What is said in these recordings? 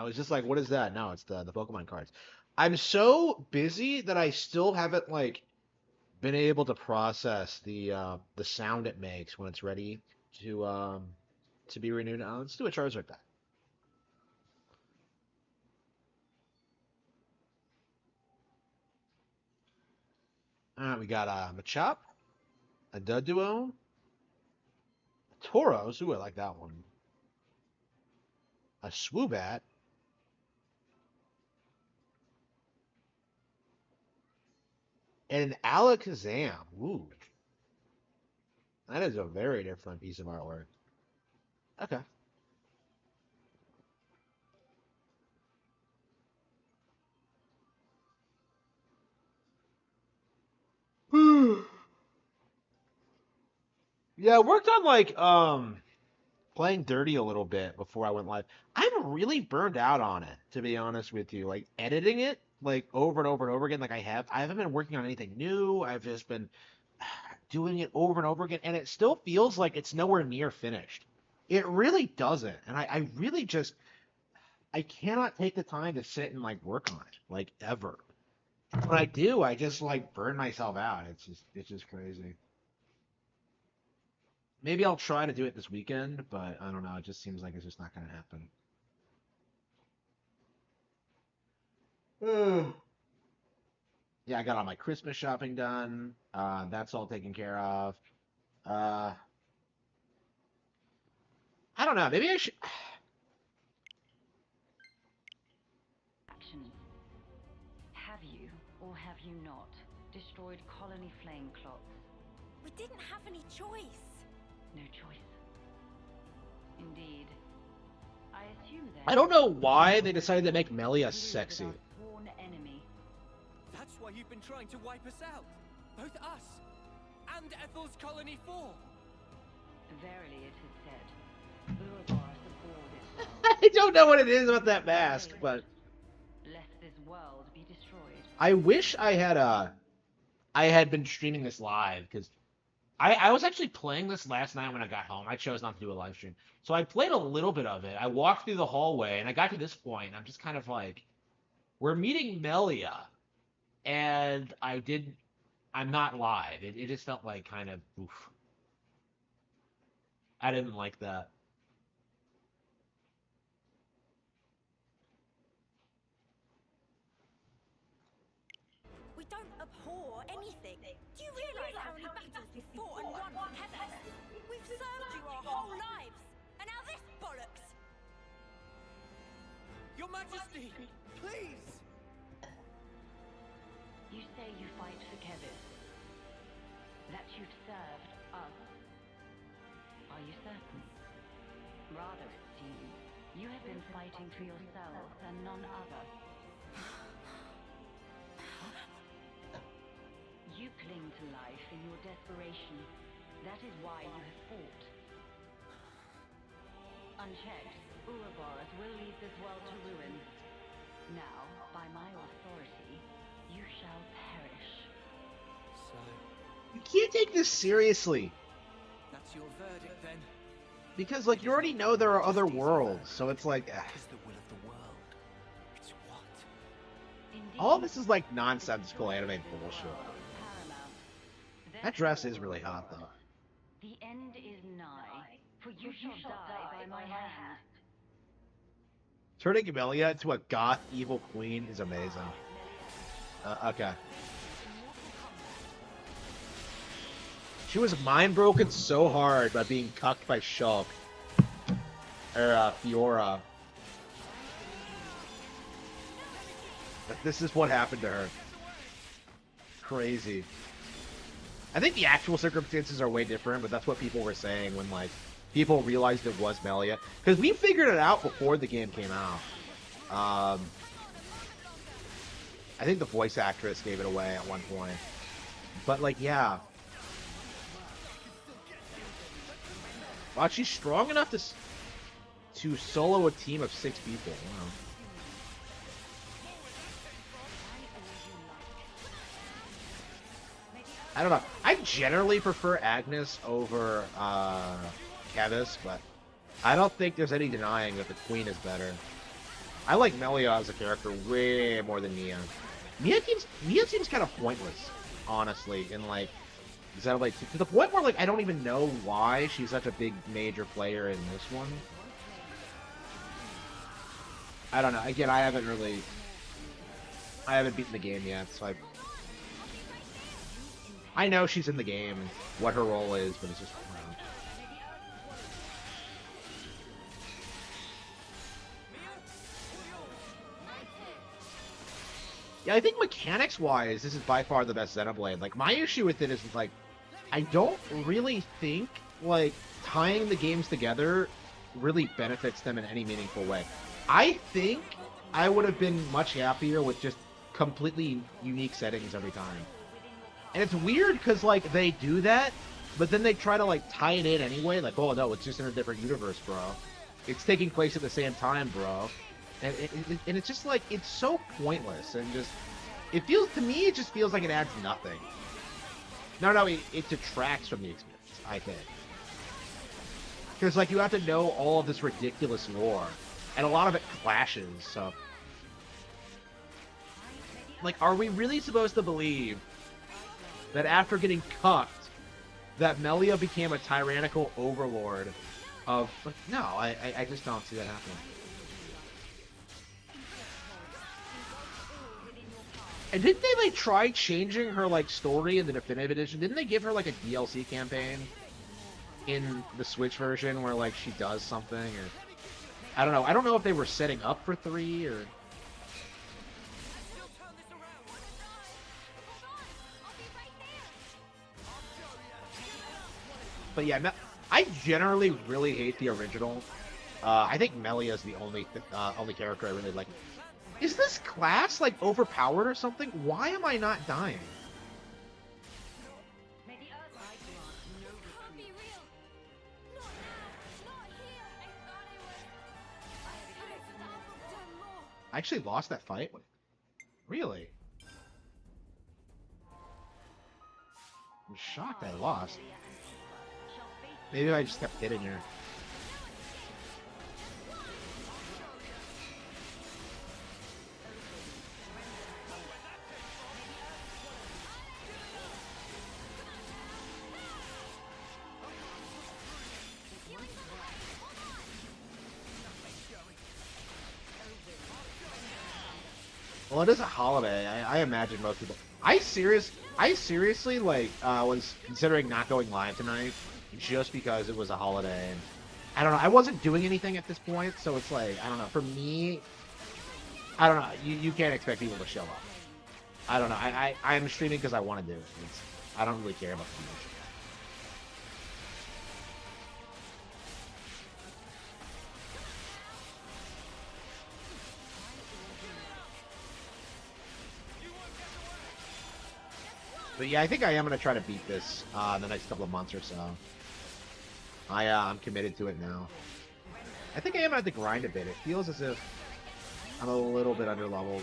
was just like, what is that? No, it's the Pokemon cards. I'm so busy that I still haven't like been able to process the sound it makes when it's ready to be renewed. Let's do a Charizard back. All right, we got a Machop, a Doduo, a Tauros. Ooh, I like that one. A Swoobat, and an Alakazam. Ooh, that is a very different piece of artwork. Okay. Yeah, I worked on like playing dirty a little bit before I went live. I'm really burned out on it, to be honest with you. Like editing it like over and over and over again, like I haven't been working on anything new. I've just been doing it over and over again, and it still feels like it's nowhere near finished. It really doesn't. And I really just I cannot take the time to sit and like work on it, like ever. When I do, I just like burn myself out. It's just crazy. Maybe I'll try to do it this weekend, but I don't know. It just seems like it's just not gonna happen. Hmm. Yeah, I got all my Christmas shopping done. That's all taken care of. Uh, I don't know. Maybe I should. Actions. Have you, or have you not, destroyed colony flame clots? We didn't have any choice. No choice. Indeed. I assume then. I don't know why they decided to make Melia sexy. Our sworn enemy. That's why you've been trying to wipe us out. Both us and Ethel's Colony 4. Verily it is said. Urubar's abhor this I don't know what it is about that mask, but lest this world be destroyed. I wish I had been streaming this live because I was actually playing this last night when I got home. I chose not to do a live stream. So I played a little bit of it. I walked through the hallway and I got to this point. And I'm just kind of like, we're meeting Melia. And I'm not live. It just felt like kind of, oof. I didn't like that. We don't abhor anything. Do you realize how many battles we've fought and won for Heather? We've served you our whole lives, and now this bollocks! Your Majesty, please! You say you fight for Kevis. That you've served us. Are you certain? Rather, it seems, you have been fighting for yourselves and none other. You cling to life in your desperation. That is why you have fought. Unchecked, Ouroboros will lead this world to ruin. Now, by my authority, you shall perish. So, You can't take this seriously. that's your verdict then? Because, like, you already know there are other worlds. So it's like, Is the will of the world. It's what? Indeed, all this is like nonsensical anime bullshit. paramount. That dress is really hot, though. The end is nigh, for you shall die by my hand. Turning Amelia into a goth evil queen is amazing. Okay. She was mind broken so hard by being cucked by Shulk. Or, Fiora. But this is what happened to her. Crazy. I think the actual circumstances are way different, but that's what people were saying when, like, people realized it was Melia. Because we figured it out before the game came out. I think the voice actress gave it away at one point. But, like, yeah. Wow, she's strong enough to solo a team of 6 people. Wow. I don't know. I generally prefer Agnes over Kevis, but I don't think there's any denying that the Queen is better. I like Melia as a character way more than Mia. Mia seems kind of pointless, honestly, in like Xenoblade 2, to the point where like I don't even know why she's such a big major player in this one. I don't know. Again, I haven't beaten the game yet, so I know she's in the game and what her role is, but it's just yeah, I think mechanics-wise, this is by far the best Xenoblade. Like, my issue with it is, like, I don't really think, like, tying the games together really benefits them in any meaningful way. I think I would have been much happier with just completely unique settings every time. And it's weird because, like, they do that, but then they try to, like, tie it in anyway. Like, oh, no, it's just in a different universe, bro. It's taking place at the same time, bro. And it's just, like, it's so pointless. And just, it feels, to me, it just feels like it adds nothing. No, it detracts from the experience, I think. Because, like, you have to know all of this ridiculous lore. And a lot of it clashes, so... Like, are we really supposed to believe that after getting cucked, that Melia became a tyrannical overlord of... No, I just don't see that happening. And didn't they, like, try changing her, like, story in the definitive edition? Didn't they give her, like, a DLC campaign in the Switch version where, like, she does something? Or I don't know. I don't know if they were setting up for 3 or... But yeah, I generally really hate the original. I think Melia is the only character I really like. Is this class like overpowered or something? Why am I not dying? Can't be real. Not now. Not here. I thought it was. I have done more. I actually lost that fight. Really? I'm shocked I lost. Maybe I just kept hitting her. Well, it is a holiday. I imagine most people. I seriously like was considering not going live tonight just because it was a holiday. And I don't know. I wasn't doing anything at this point, so it's like I don't know. For me, I don't know. You can't expect people to show up. I don't know. I'm streaming because I want to do it. I don't really care about the promotion. But yeah, I think I am gonna try to beat this in the next couple of months or so. I'm committed to it now. I think I am gonna have to grind a bit. It feels as if I'm a little bit underleveled.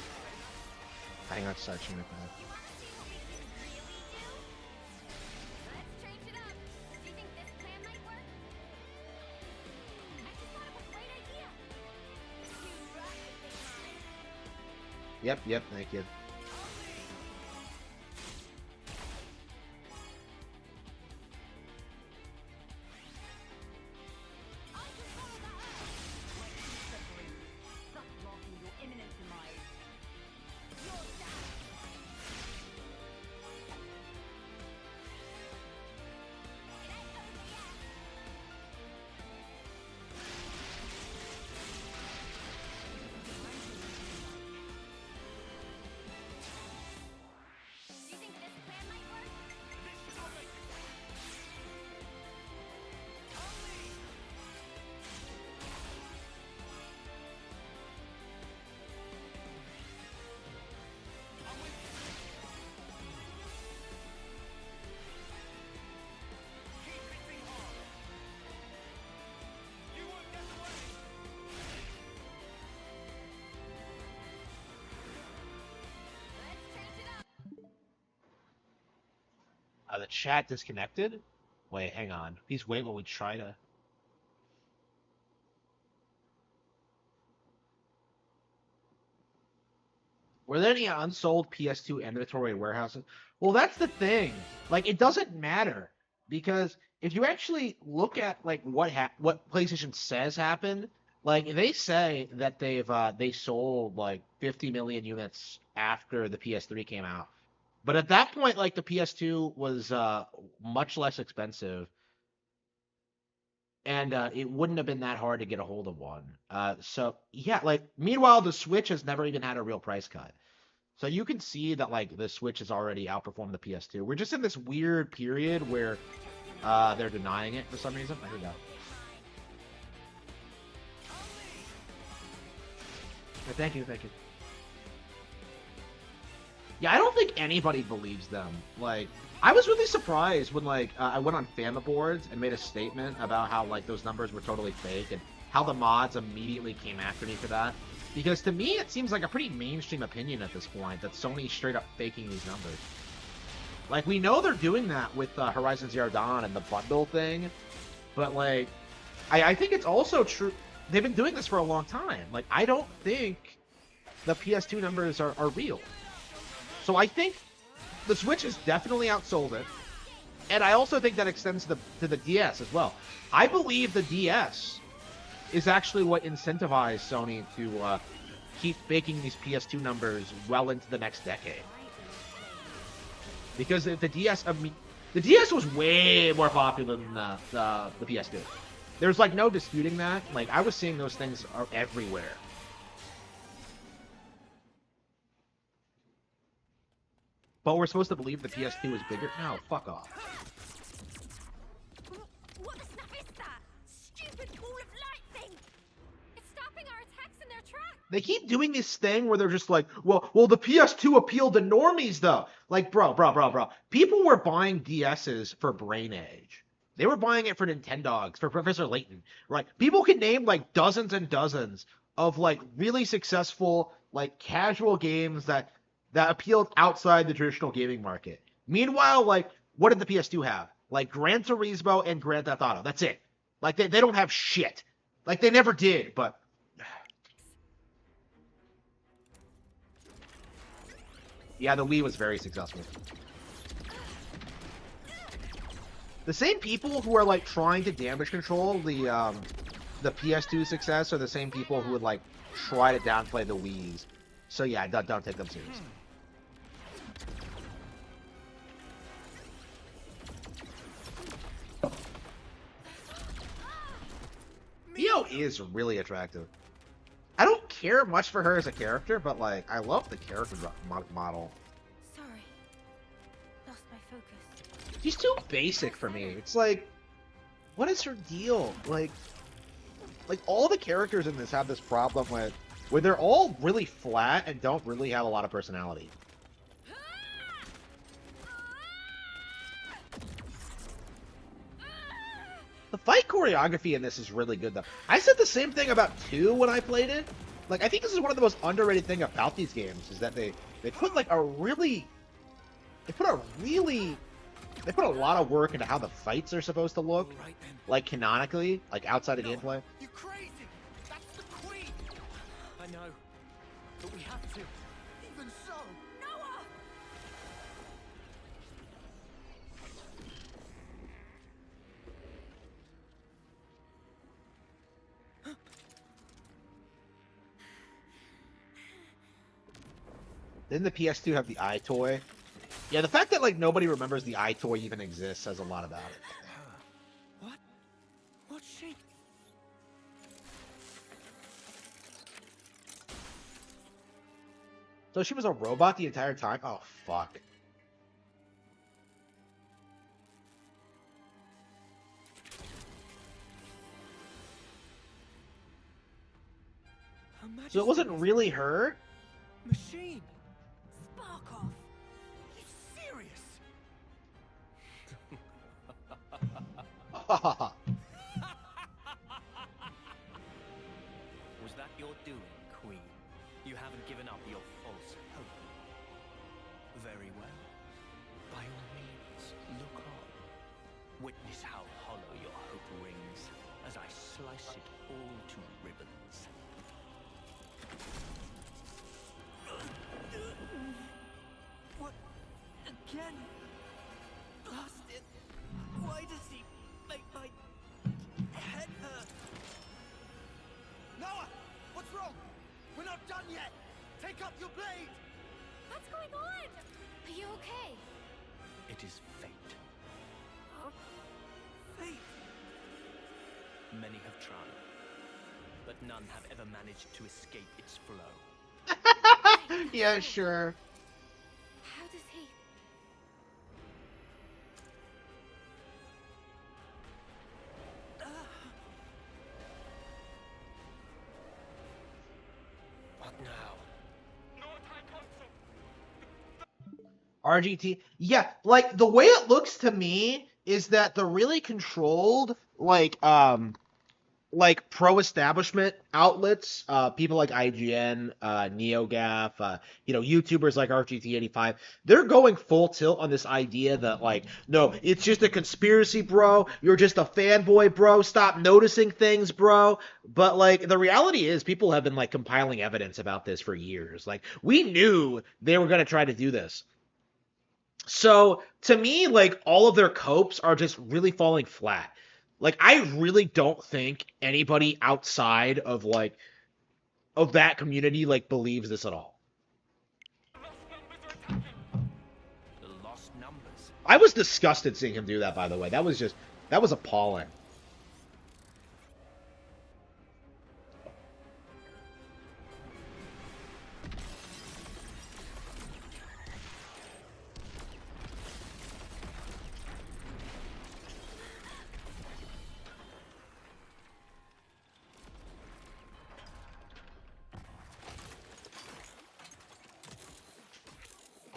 Hang on, start shooting at that. Let's change it up. Do you think this plan might work? I just thought of a great idea. You rock it, Yep, thank you. Do you think this plan might work? Let's change it up. The chat disconnected? Wait, hang on. Please wait while we try to... Were there any unsold PS2 inventory warehouses? Well, that's the thing. Like, it doesn't matter because if you actually look at like what PlayStation says happened, like they say that they sold like 50 million units after the PS3 came out. But at that point, like the PS2 was much less expensive, and it wouldn't have been that hard to get a hold of one. So yeah, like meanwhile, the Switch has never even had a real price cut. So you can see that like the Switch has already outperformed the PS2. We're just in this weird period where they're denying it for some reason. Here we go. Thank you, thank you. Yeah, I don't think anybody believes them. Like, I was really surprised when like I went on Fama boards and made a statement about how like those numbers were totally fake and how the mods immediately came after me for that. Because to me, it seems like a pretty mainstream opinion at this point that Sony's straight up faking these numbers. Like, we know they're doing that with Horizon Zero Dawn and the bundle thing, but like, I think it's also true. They've been doing this for a long time. Like, I don't think the PS2 numbers are real. So I think the Switch has definitely outsold it, and I also think that extends to the DS as well. I believe the DS is actually what incentivized Sony to keep making these PS2 numbers well into the next decade. Because the DS, I mean, the DS was way more popular than the PS2. There's like no disputing that. Like, I was seeing those things are everywhere. But we're supposed to believe the PS2 is bigger? No, fuck off. What the stuff is that? Stupid ball of light thing! It's stopping our attacks in their tracks! They keep doing this thing where they're just like, well, the PS2 appealed to normies, though. Like, bro. People were buying DSs for Brain Age. They were buying it for Nintendogs, for Professor Layton, right? People can name, like, dozens and dozens of, like, really successful, like, casual games that appealed outside the traditional gaming market. Meanwhile, like, what did the PS2 have? Like, Gran Turismo and Grand Theft Auto. That's it. Like, they don't have shit. Like, they never did, but... Yeah, the Wii was very successful. The same people who are, like, trying to damage control the PS2 success are the same people who would, like, try to downplay the Wii's. So, yeah, don't take them seriously. Io is really attractive. I don't care much for her as a character, but like I love the character model. Sorry. Lost my focus. She's too basic for me. It's like, what is her deal? Like all the characters in this have this problem with where they're all really flat and don't really have a lot of personality. The fight choreography in this is really good, though. I said the same thing about 2 when I played it. Like, I think this is one of the most underrated thing about these games, is that they put, like, they put a lot of work into how the fights are supposed to look, Right then. like, canonically, like, outside of Noah, gameplay. you crazy! That's the Queen! I know, but we have to. Even so. Noah! Didn't the PS2 have the eye toy? Yeah, the fact that, like, nobody remembers the eye toy even exists says a lot about it. What? What's she? So she was a robot the entire time? Oh, fuck. Her So it wasn't Majesty's really her? machine. Spark off! You serious? Was that your doing, Queen? You haven't given up your false hope. Very well. By all means, look on. Witness how hollow your hope rings as I slice it all to ribbons. Pick up your blade! What's going on? Are you okay? It is fate. Huh? Fate? Many have tried, but none have ever managed to escape its flow. Yeah, sure. How does he... What now? RGT. Yeah, like the way it looks to me is that the really controlled like pro-establishment outlets, people like IGN, NeoGaf, YouTubers like RGT85, they're going full tilt on this idea that, like, no, it's just a conspiracy, bro. You're just a fanboy, bro. Stop noticing things, bro. But, like, the reality is people have been, like, compiling evidence about this for years. Like, we knew they were going to try to do this. So, to me, like, all of their copes are just really falling flat. Like, I really don't think anybody outside of that community like believes this at all. The lost numbers. I was disgusted seeing him do that, by the way. That was appalling.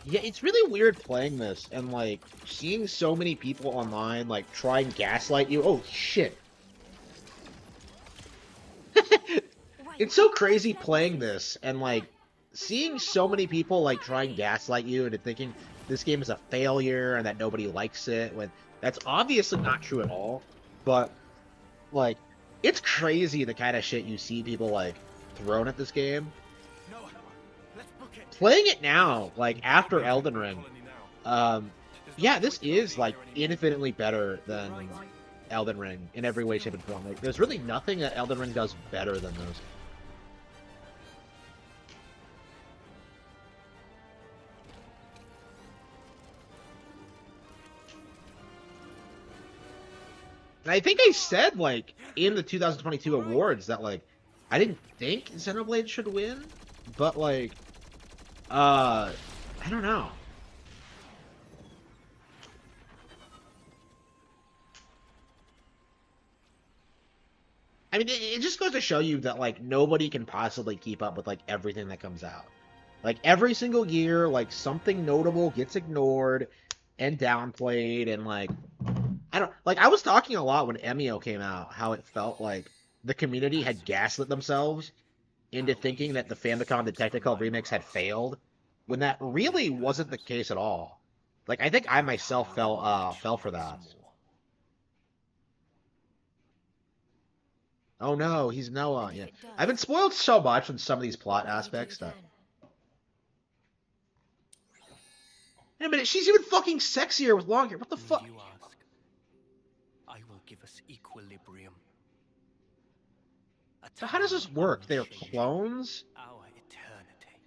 Yeah, it's really weird playing this and like seeing so many people online like try and gaslight you. Oh shit. It's so crazy playing this and like seeing so many people like try and gaslight you into thinking this game is a failure and that nobody likes it when that's obviously not true at all. But like it's crazy the kind of shit you see people like thrown at this game. No, let's book it. Playing it now, like after Elden Ring, yeah, this is like infinitely better than Elden Ring in every way, shape, and form. Like, there's really nothing that Elden Ring does better than those. And I think I said, like, in the 2022 awards that, like, I didn't think Xenoblade should win, but, like, I don't know. I mean, it just goes to show you that, like, nobody can possibly keep up with, like, everything that comes out. Like, every single year, like, something notable gets ignored and downplayed, and, like, I don't, like, I was talking a lot when Emio came out, how it felt like the community had gaslit themselves into thinking that the Famicom the Technical remix had failed, when that really wasn't the case at all. Like, I think I myself fell for that. Oh no, he's Noah. Yeah, I've been spoiled so much on some of these plot aspects that. Wait a minute, she's even fucking sexier with long hair. What the fuck? You ask. I will give us equilibrium. So how does this work? They're clones? Our eternity.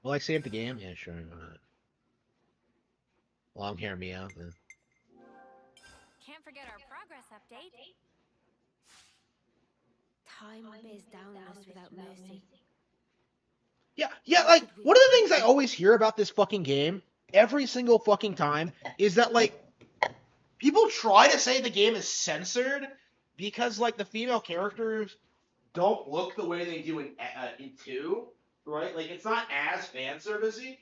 Will I save the game? Yeah, sure. Long hair meow. Yeah. Can't forget our progress update. Time bears down on us without mercy. Yeah, like, one of the things I always hear about this fucking game, every single fucking time, is that, like, people try to say the game is censored because, like, the female characters don't look the way they do in 2, right? Like, it's not as fan servicey.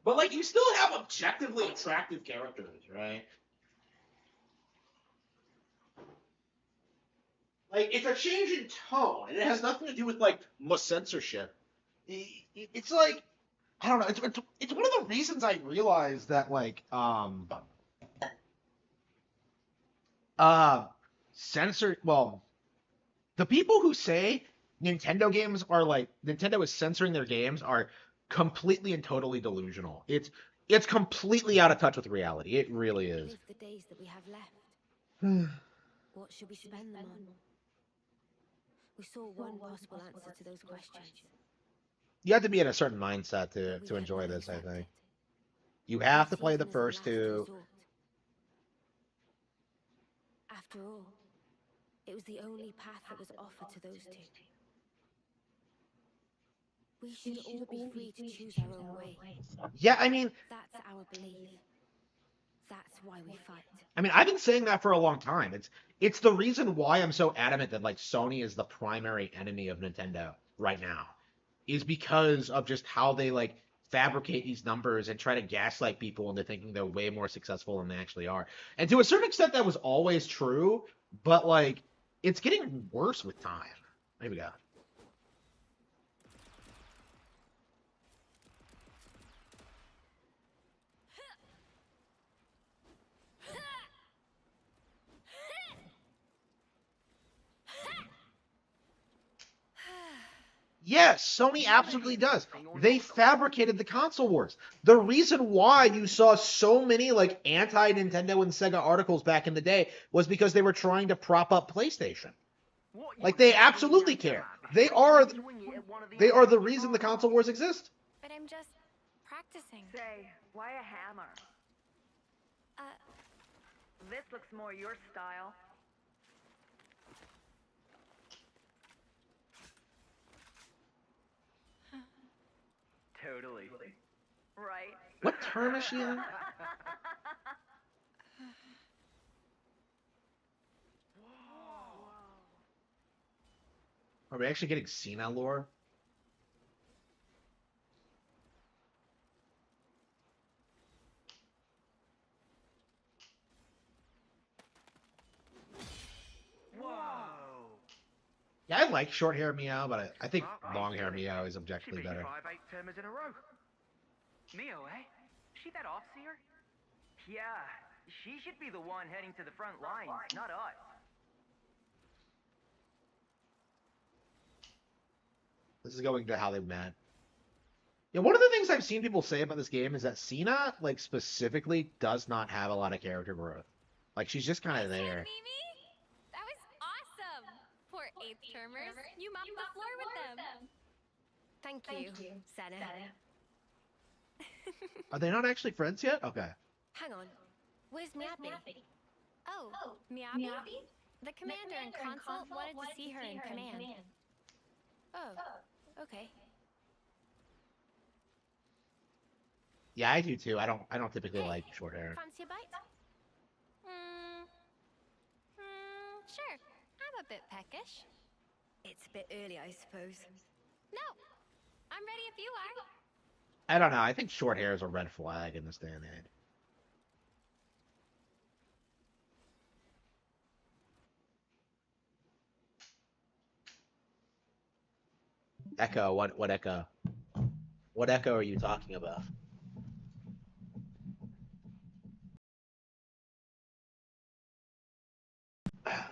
But, like, you still have objectively attractive characters, right? Like, it's a change in tone, and it has nothing to do with, like, censorship. It's like, I don't know, it's one of the reasons I realized that, like, censored, well, the people who say Nintendo games are, like, Nintendo is censoring their games are completely and totally delusional. It's It's completely out of touch with reality. It really is. Live the days that we have left. You What should we spend them on? We saw one possible answer to those questions, have to be in a certain mindset but we to had enjoy not this, I accepted. think. You We have to see play the them as a first last two. resort. After all, it was the only path that was offered to those two. We should all be free to choose our own way. Yeah, I mean, That's our belief. That's why we fight. I've been saying that for a long time. It's the reason why I'm so adamant that like Sony is the primary enemy of Nintendo right now, is because of just how they like fabricate these numbers and try to gaslight people into thinking they're way more successful than they actually are. And to a certain extent, that was always true, but like it's getting worse with time. There we go. Yes, Sony absolutely does. They fabricated the console wars. The reason why you saw so many like anti-Nintendo and Sega articles back in the day was because they were trying to prop up PlayStation. Like they absolutely care. They are the reason the console wars exist. But I'm just practicing. Say, why a hammer? This looks more your style. Totally. Right? What term is she in? Are we actually getting Cena lore? Whoa! Yeah, I like short hair Meow, but I think long hair Meow is objectively better. 5-8 termers in a row. Mio, eh? She that off-seer? Yeah, she should be the one heading to the front lines, not us. This is going to how they met. Yeah, one of the things I've seen people say about this game is that Cena, like specifically, does not have a lot of character growth. Like she's just kind of there. Mimi? That was awesome! Poor eighth termers. You mopped the floor with them. Thank you, Senna. Are they not actually friends yet? Okay. Hang on. Where's Miabi? Oh, Miabi? The commander and consult wanted to see her in command. Oh, okay. Yeah, I do too. I don't typically like short hair. Fancy a bite? Sure. I'm a bit peckish. It's a bit early, I suppose. No. I'm ready if you are. I don't know. I think short hair is a red flag in this day and age. Echo, what echo? What echo are you talking about?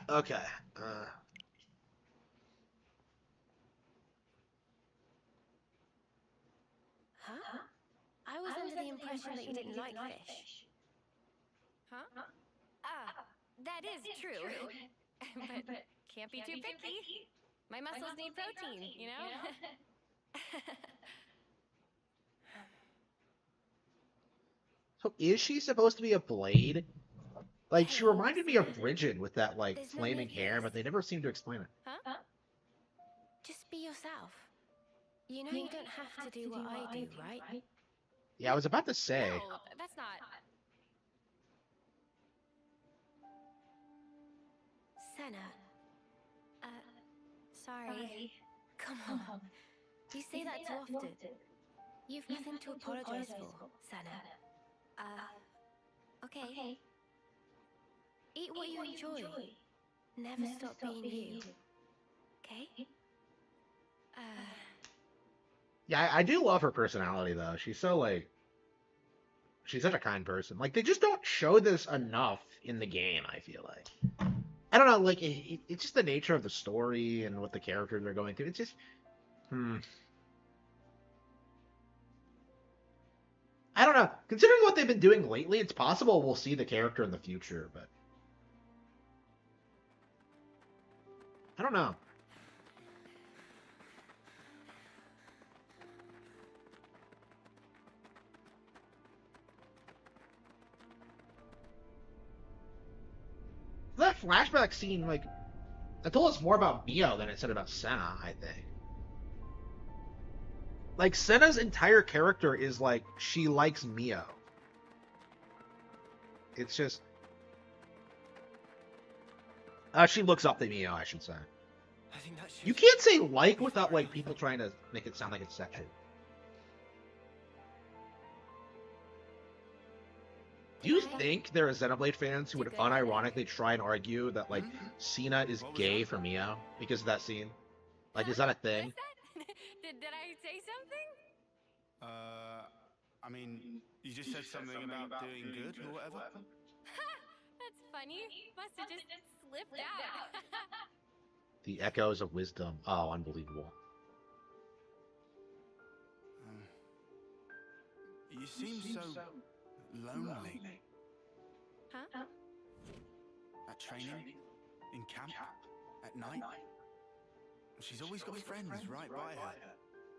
Okay. Huh? I was under the impression that you didn't like fish. Huh? Ah, that is true. But can't be too picky. My muscles need protein, you know? So is she supposed to be a blade? Like she reminded me of Bridget with that like There's no flaming need for hair, this. but they never seem to explain it. Huh? Just be yourself. You know you don't have to do what I do, right? Yeah, I was about to say. No, that's not. Senna. Sorry. Come on. You say that too often. You've nothing to apologize for, Senna. Okay. Eat what you enjoy. Never stop being you. Okay? Yeah, I do love her personality though. She's so like, she's such a kind person. Like they just don't show this enough in the game. I feel like. I don't know, like it's just the nature of the story and what the characters are going through. It's just, I I don't know. Considering what they've been doing lately, it's possible we'll see the character in the future, but I don't know. That flashback scene, like, it told us more about Mio than it said about Senna, I think. Like, Senna's entire character is like, she likes Mio. It's just... she looks up to Mio, I should say. I think that shows You can't say like without, like, people trying to make it sound like it's sexual. Do you think there are Xenoblade fans who would unironically try and argue that, like, Cena is gay for Mio because of that scene? Like, is that a thing? Did I say something? I mean, you just said something about doing good or whatever. That's funny. Must have just slipped out. The echoes of wisdom. Oh, unbelievable. You seem so lonely. Huh? At training, in camp, at night. She's always got friends right by her.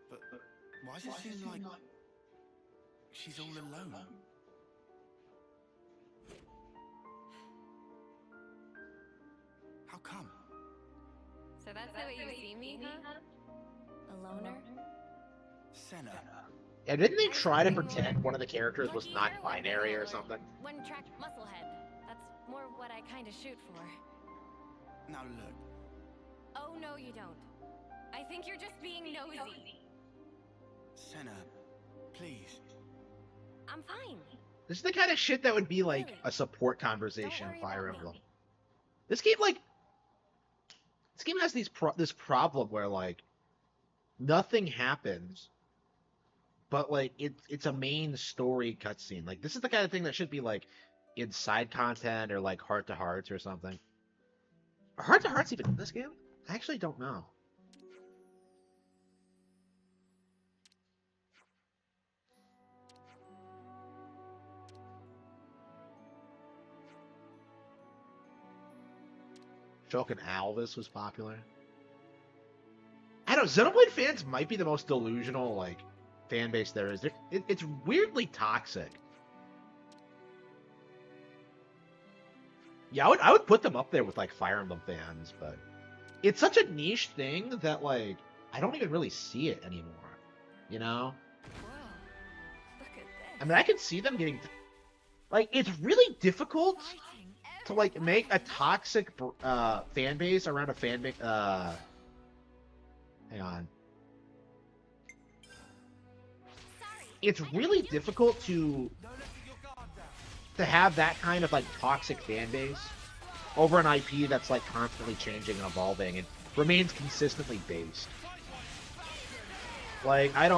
But why does it seem like she's all alone? How come? So that's the way you see me, huh? A loner? Senna. And didn't they try to pretend one of the characters was not binary or something? One track musclehead. That's more what I kind of shoot for. Now look, Oh, no, you don't. I think you're just being nosy. Senna, please. I'm fine. This is the kind of shit that would be like a support Don't conversation in worry Fire about Emblem. me. This game has this problem where, like, nothing happens, but, like, it's a main story cutscene. Like, this is the kind of thing that should be, like, in side content or, like, heart to hearts or something. Are heart to hearts even in this game? I actually don't know. Shulk and Alvis was popular. I don't know, Xenoblade fans might be the most delusional, like, fan base there is. It's weirdly toxic. Yeah, I would put them up there with, like, Fire Emblem fans, but it's such a niche thing that, like, I don't even really see it anymore. You know? Whoa. Look at this. I mean, I can see them getting... Like, it's really difficult to, like, make a toxic fan base around a fan base. Hang on. It's really difficult to have that kind of, like, toxic fan base over an IP that's, like, constantly changing and evolving and remains consistently based. Like, I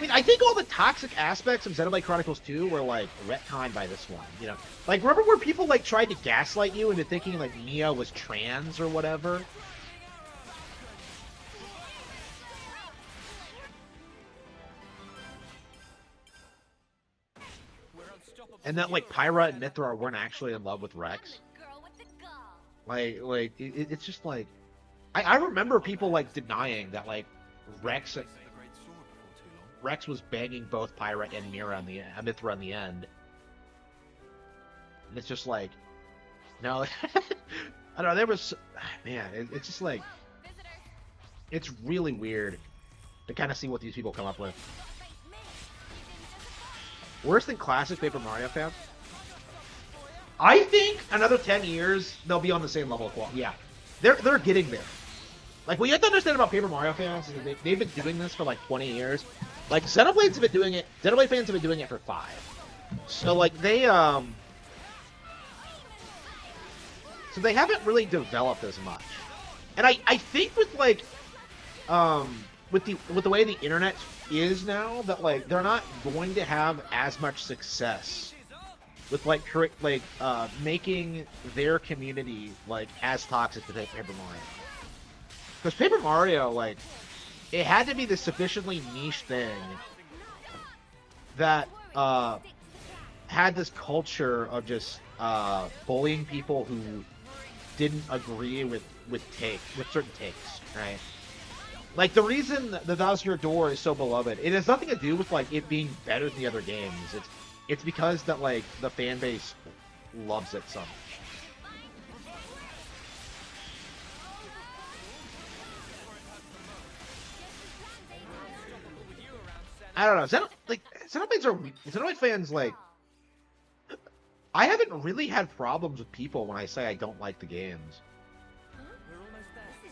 mean, I think all the toxic aspects of Xenoblade Chronicles 2 were, like, retconned by this one, you know? Like, remember where people, like, tried to gaslight you into thinking, like, Mia was trans or whatever? And that, like, Pyra and Mithra weren't actually in love with Rex. Like, it's just, like... I remember people, like, denying that, like, Rex was banging both Pyra and Mithra in the end. And it's just like... No... I don't know, there was... Man, it's just, like... It's really weird to kind of see what these people come up with. Worse than classic Paper Mario fans? I think another 10 years, they'll be on the same level of quality. Yeah. They're getting there. Like, what you have to understand about Paper Mario fans is that they've been doing this for, like, 20 years. Like, Xenoblade fans have been doing it for 5. So, like, they haven't really developed as much. And I think with, like, with the way the internet is now, that, like, they're not going to have as much success with, like, making their community, like, as toxic as Paper Mario. Because Paper Mario, like, it had to be this sufficiently niche thing that had this culture of just bullying people who didn't agree with certain takes, right? Like the reason the Thousand Year Door is so beloved, it has nothing to do with like it being better than the other games. It's because that like the fan base loves it so much. I don't know. Xenoblade fans like. I haven't really had problems with people when I say I don't like the games.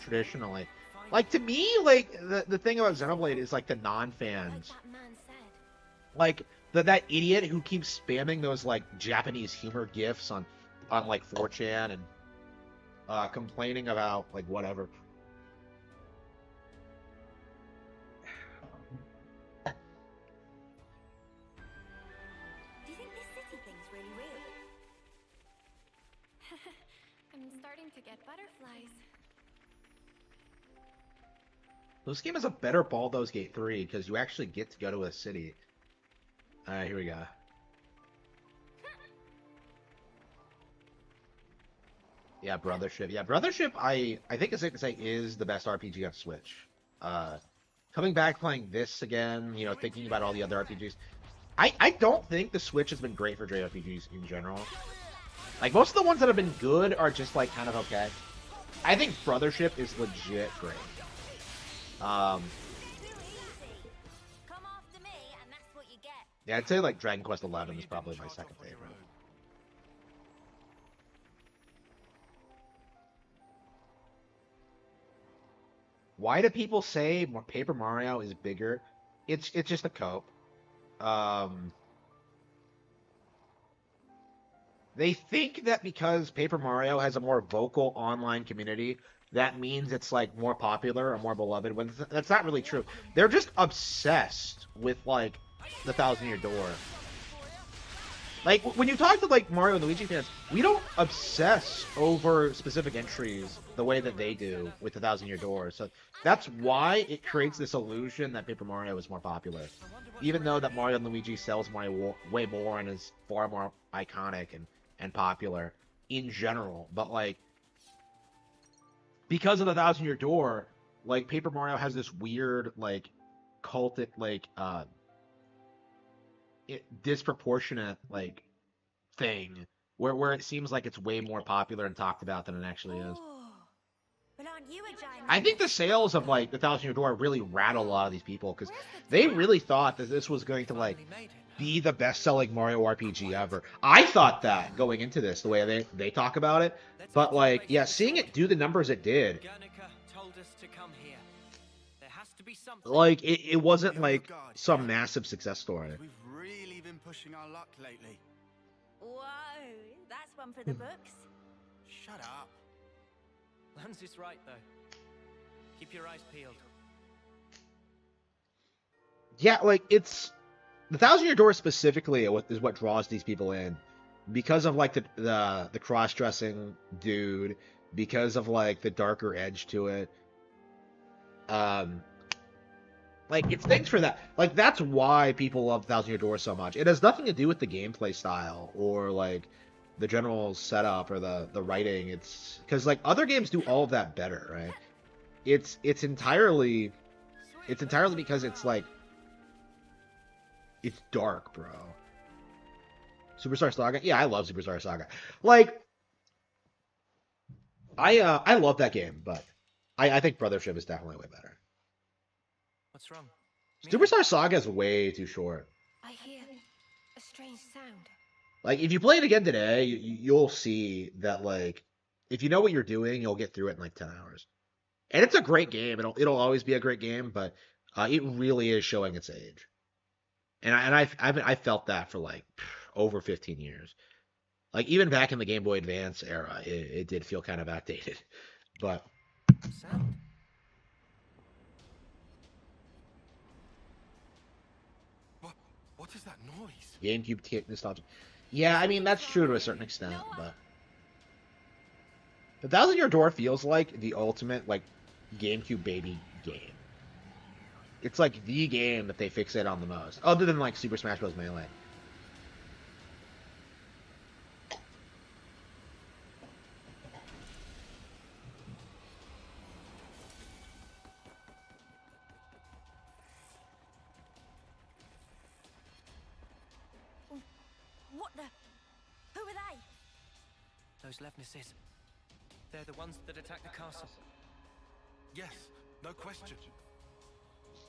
Traditionally, like to me, like the thing about Xenoblade is like the non-fans, like that idiot who keeps spamming those like Japanese humor gifs on like 4chan and complaining about like whatever. Do you think this city thing's really real? I'm starting to get butterflies. This game has a better Baldur's Gate 3 because you actually get to go to a city. Alright, here we go. Yeah, Brothership. Yeah, Brothership, I think it's safe to say, is the best RPG on Switch. Coming back playing this again, you know, thinking about all the other RPGs. I don't think the Switch has been great for JRPGs in general. Like, most of the ones that have been good are just, like, kind of okay. I think Brothership is legit great. Yeah, I'd say, like, Dragon Quest XI is probably my second favorite. Why do people say Paper Mario is bigger? It's just a cope. They think that because Paper Mario has a more vocal online community, that means it's like more popular or more beloved. When that's not really true. They're just obsessed with like the Thousand Year Door. Like when you talk to like Mario and Luigi fans, we don't obsess over specific entries the way that they do with the Thousand Year Door. So that's why it creates this illusion that Paper Mario is more popular, even though that Mario and Luigi sells way more and is far more iconic and popular in general. But like because of the Thousand Year Door, like Paper Mario has this weird like cultic like disproportionate like thing where it seems like it's way more popular and talked about than it actually is. I think the sales of like the Thousand Year Door really rattled a lot of these people because they really thought that this was going to like be the best-selling Mario RPG ever. I thought that going into this, the way they talk about it, but like yeah, seeing it do the numbers it did, like it wasn't like some massive success story. We've really been pushing our luck lately. Whoa, that's one for the books. Shut up. Lance is right, though. Keep your eyes peeled. Yeah, like it's the Thousand Year Door specifically is what draws these people in, because of like the cross-dressing dude, because of like the darker edge to it. Like it's things for that. Like that's why people love Thousand Year Door so much. It has nothing to do with the gameplay style or like the general setup or the writing. It's because like other games do all of that better, right? It's entirely because it's like it's dark, bro. Superstar Saga? Yeah, I love Superstar Saga. Like I love that game, but I think Brothership is definitely way better. What's wrong? Superstar Saga is way too short. I hear a strange sound. Like, if you play it again today, you'll see that, like, if you know what you're doing, you'll get through it in, like, 10 hours. And it's a great game. It'll always be a great game, but it really is showing its age. And I felt that for, like, over 15 years. Like, even back in the Game Boy Advance era, it did feel kind of outdated. But... Sound? What is that noise? GameCube kick nostalgia. Yeah, I mean, that's true to a certain extent, but... The Thousand Year Door feels like the ultimate, like, GameCube baby game. It's like the game that they fixate on the most, other than, like, Super Smash Bros. Melee. What the? Who are they? Those Levnesses. They're the ones that attacked the castle. Yes, no question.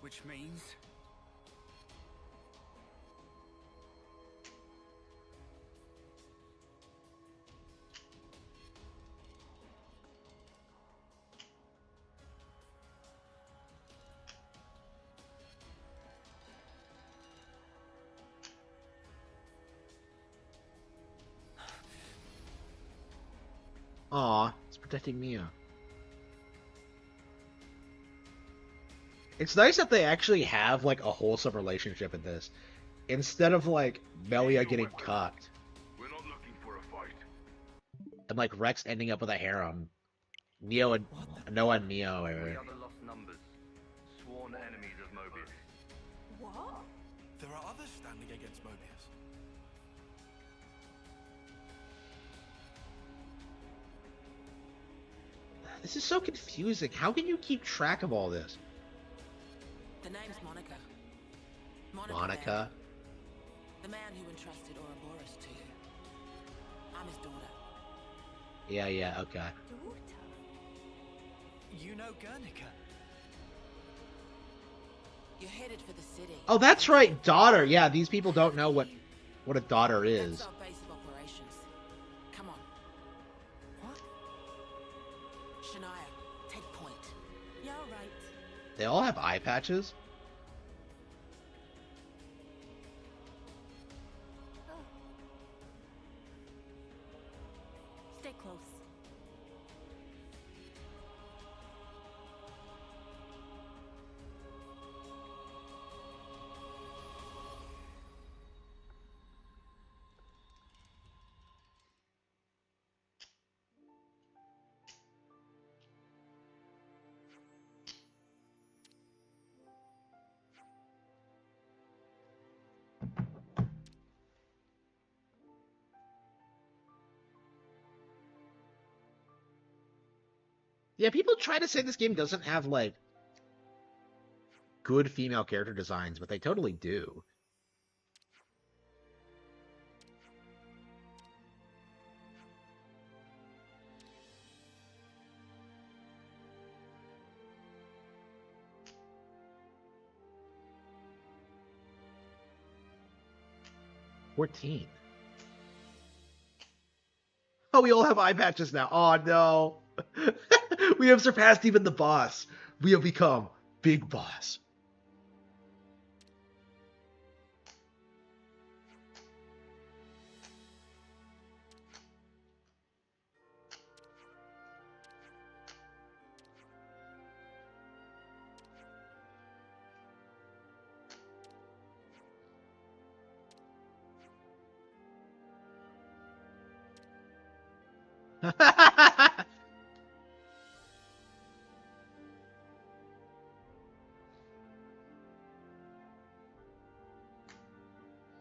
Which means... Aw, it's protecting Mia. It's nice that they actually have, like, a wholesome relationship in this. Instead of, like, Melia getting cucked. We're not looking for a fight. And, like, Rex ending up with a harem. Neo and... Noah and Neo We are... are the lost numbers. Sworn enemies of Mobius. What? There are others standing against Mobius. This is so confusing. How can you keep track of all this? The name's Monica. Monica? Van. The man who entrusted Ouroboros to you. I'm his daughter. Yeah, okay. Daughter? You know Guernica? You're headed for the city. Oh, that's right, daughter. Yeah, these people don't know what a daughter is. That's our base of operations. Come on. What? Shania, take point. Yeah, all right. They all have eye patches? Oh. Stay close. Yeah, people try to say this game doesn't have, like, good female character designs, but they totally do. $14. Oh, we all have eye patches now. Oh, no. We have surpassed even the boss. We have become Big Boss.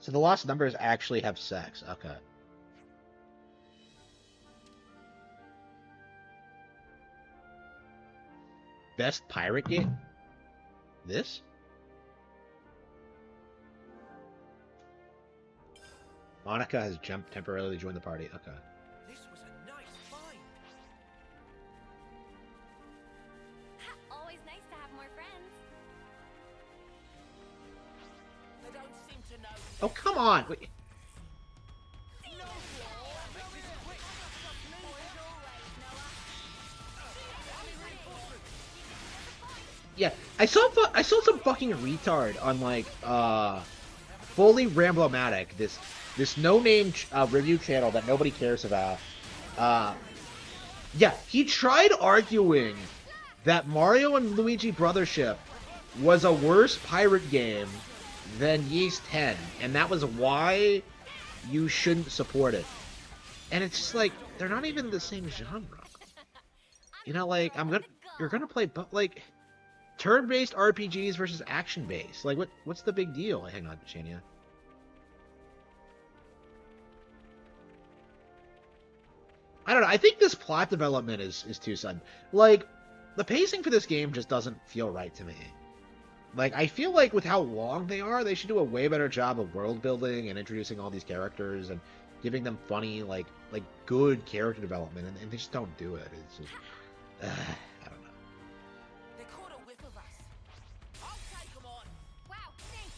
So the lost numbers actually have sex. Okay. Best pirate game? This? Monica has jumped temporarily to join the party. Okay. This was a nice find. Always nice to have more friends. They don't seem to know. Oh, come on! Wait. Yeah, I saw some fucking retard on, like, Fully Ramblomatic, this no-name review channel that nobody cares about. Yeah, he tried arguing that Mario and Luigi Brothership was a worse pirate game than Ys 10, and that was why you shouldn't support it. And it's just like, they're not even the same genre. You know, like, you're gonna play, but like, turn-based RPGs versus action-based. Like, what's the big deal? Hang on, Shania. I don't know. I think this plot development is too sudden. Like, the pacing for this game just doesn't feel right to me. Like, I feel like with how long they are, they should do a way better job of world building and introducing all these characters and giving them funny, like good character development, and they just don't do it. It's just, I don't know. They caught a whiff of us. I'll take them on. Wow, thanks.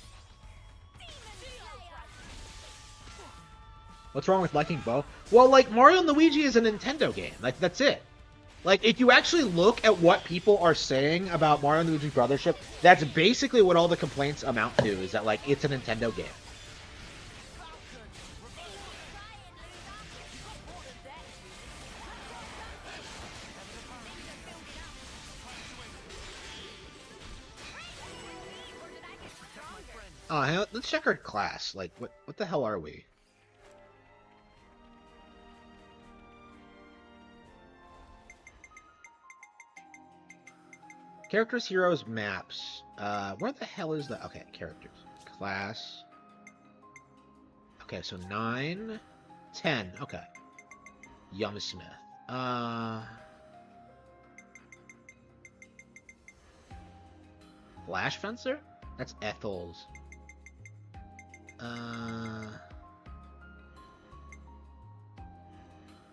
Demon Slayer! What's wrong with liking Bo? Well, like, Mario and Luigi is a Nintendo game. Like, that's it. Like, if you actually look at what people are saying about Mario and Luigi Brothership, that's basically what all the complaints amount to, is that, like, it's a Nintendo game. Hey, let's check our class. Like, what the hell are we? Characters, heroes, maps. Where the hell is that? Okay, characters. Class. Okay, so 9, 10. Okay. Young Smith. Flash Fencer? That's Ethel's. I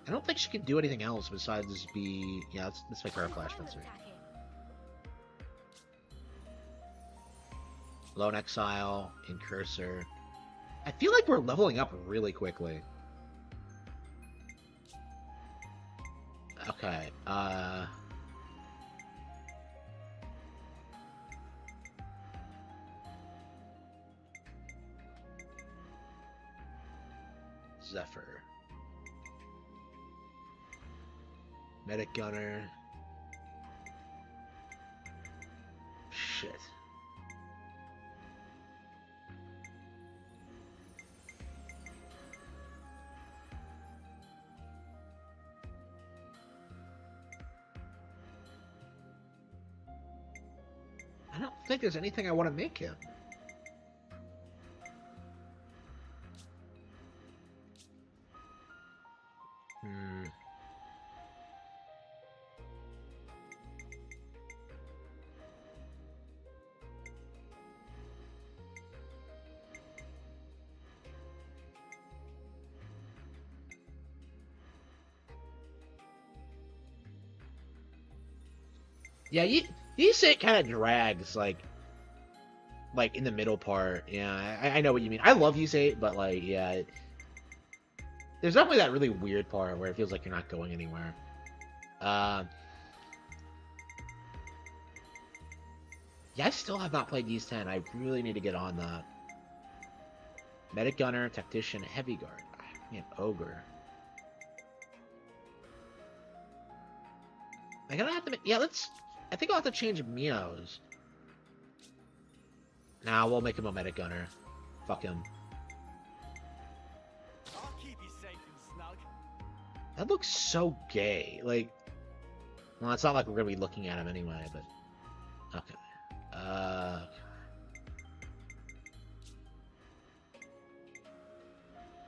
don't think she can do anything else besides be... Yeah, let's make her a Flash Fencer. Lone Exile, Incursor. I feel like we're leveling up really quickly. Okay, Zephyr. Medic Gunner. Shit. I don't think there's anything I want to make him. Yeah, you say it kind of drags, like in the middle part. Yeah, I know what you mean. I love you say it, but like, yeah, there's definitely that really weird part where it feels like you're not going anywhere. Yeah, I still have not played Ys 10. I really need to get on that. Medic Gunner, Tactician, Heavy Guard. Man, Ogre. I gotta have to. Yeah, I think I'll have to change Mio's. Nah, we'll make him a Medic Gunner. Fuck him. I'll keep you safe and snug. That looks so gay. Like, well, it's not like we're gonna be looking at him anyway, but okay.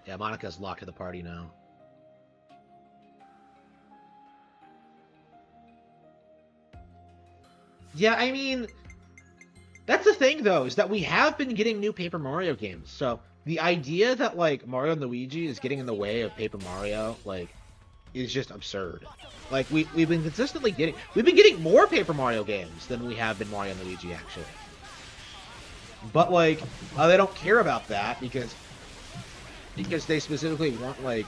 Yeah, Monica's locked to the party now. Yeah, I mean, that's the thing, though, is that we have been getting new Paper Mario games. So the idea that, like, Mario and Luigi is getting in the way of Paper Mario, like, is just absurd. Like, we've been consistently getting... We've been getting more Paper Mario games than we have been Mario and Luigi, actually. But, like, they don't care about that because they specifically want, like,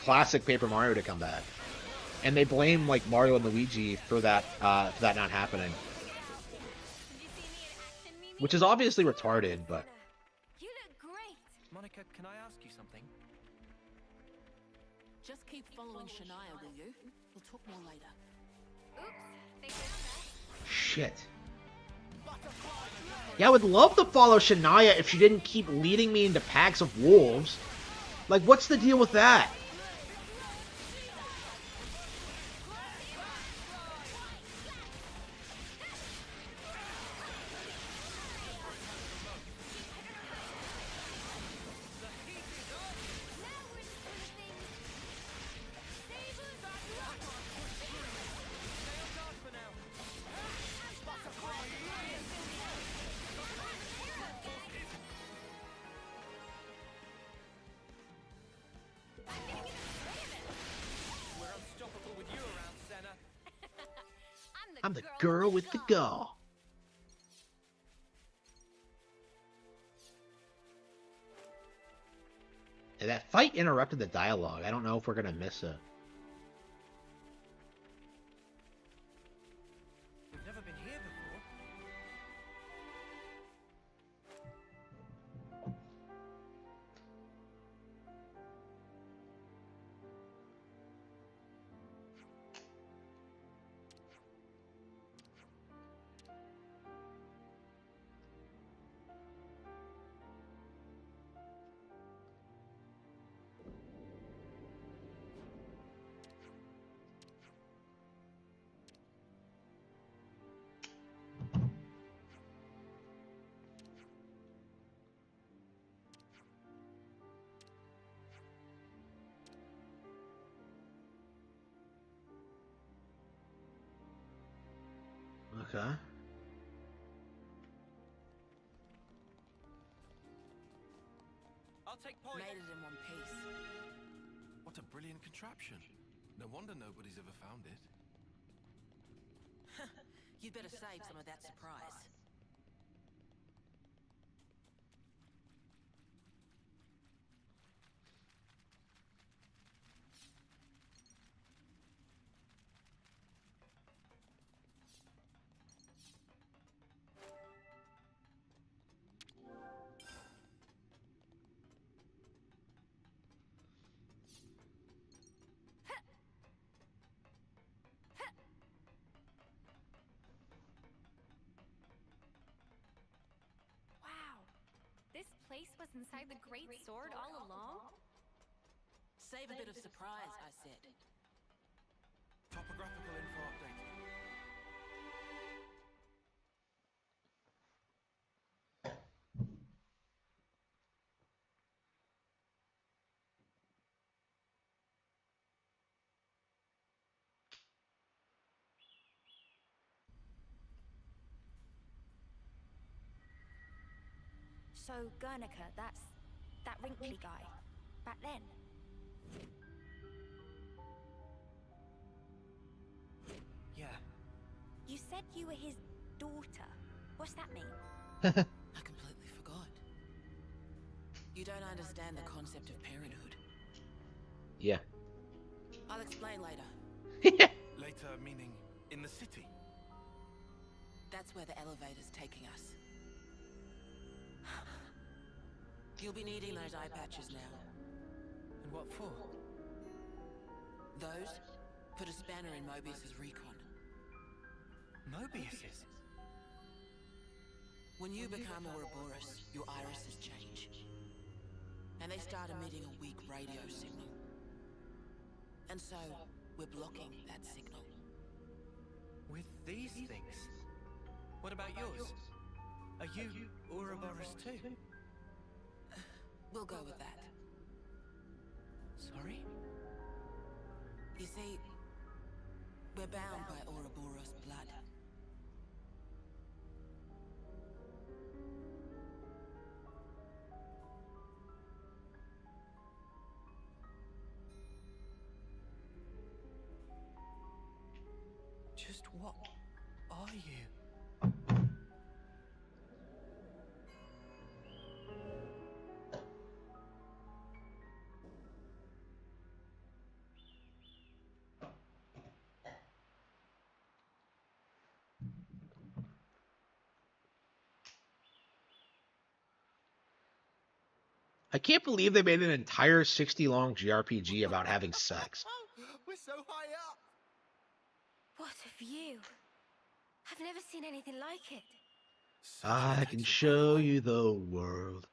classic Paper Mario to come back. And they blame, like, Mario and Luigi for that not happening. Which is obviously retarded, but... You look great. Monica, can I ask you something? Just keep following Shania, will you? We'll talk more later. Oops, think down Shit. Yeah, I would love to follow Shania if she didn't keep leading me into packs of wolves. Like, what's the deal with that? I'm the girl with the gall. And that fight interrupted the dialogue. I don't know if we're gonna miss it. We've never been here before. Okay. I'll take point. Made it in one piece. What a brilliant contraption. No wonder nobody's ever found it. You'd better save some of that surprise. Wow. This place was inside the Great Sword all along? Save a bit of surprise, I said. Topographical info updated. So, Guernica, that's that wrinkly guy. Back then. Yeah. You said you were his daughter. What's that mean? I completely forgot. You don't understand the concept of parenthood. Yeah. I'll explain later. Later, meaning in the city. That's where the elevator's taking us. You'll be needing those eye patches now. And what for? Those put a spanner in Mobius's recon. Mobius's? When you become Ouroboros, your irises change. And they start emitting a weak radio signal. And so, we're blocking that signal. With these things? What about yours? Are you Ouroboros too? We'll go with that. Sorry? You see, we're bound by Ouroboros blood. Just what are you? I can't believe they made an entire 60-long JRPG about having sex. We're so high up! What a view. I've never seen anything like it. I can show you the world.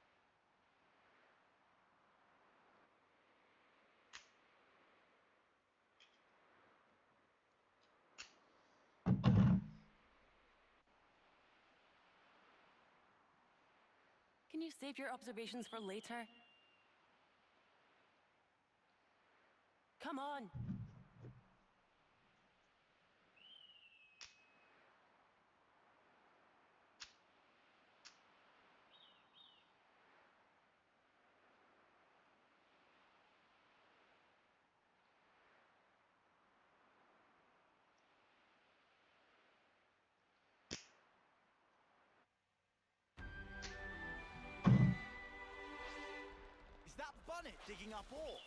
Can you save your observations for later? Come on! digging up ore.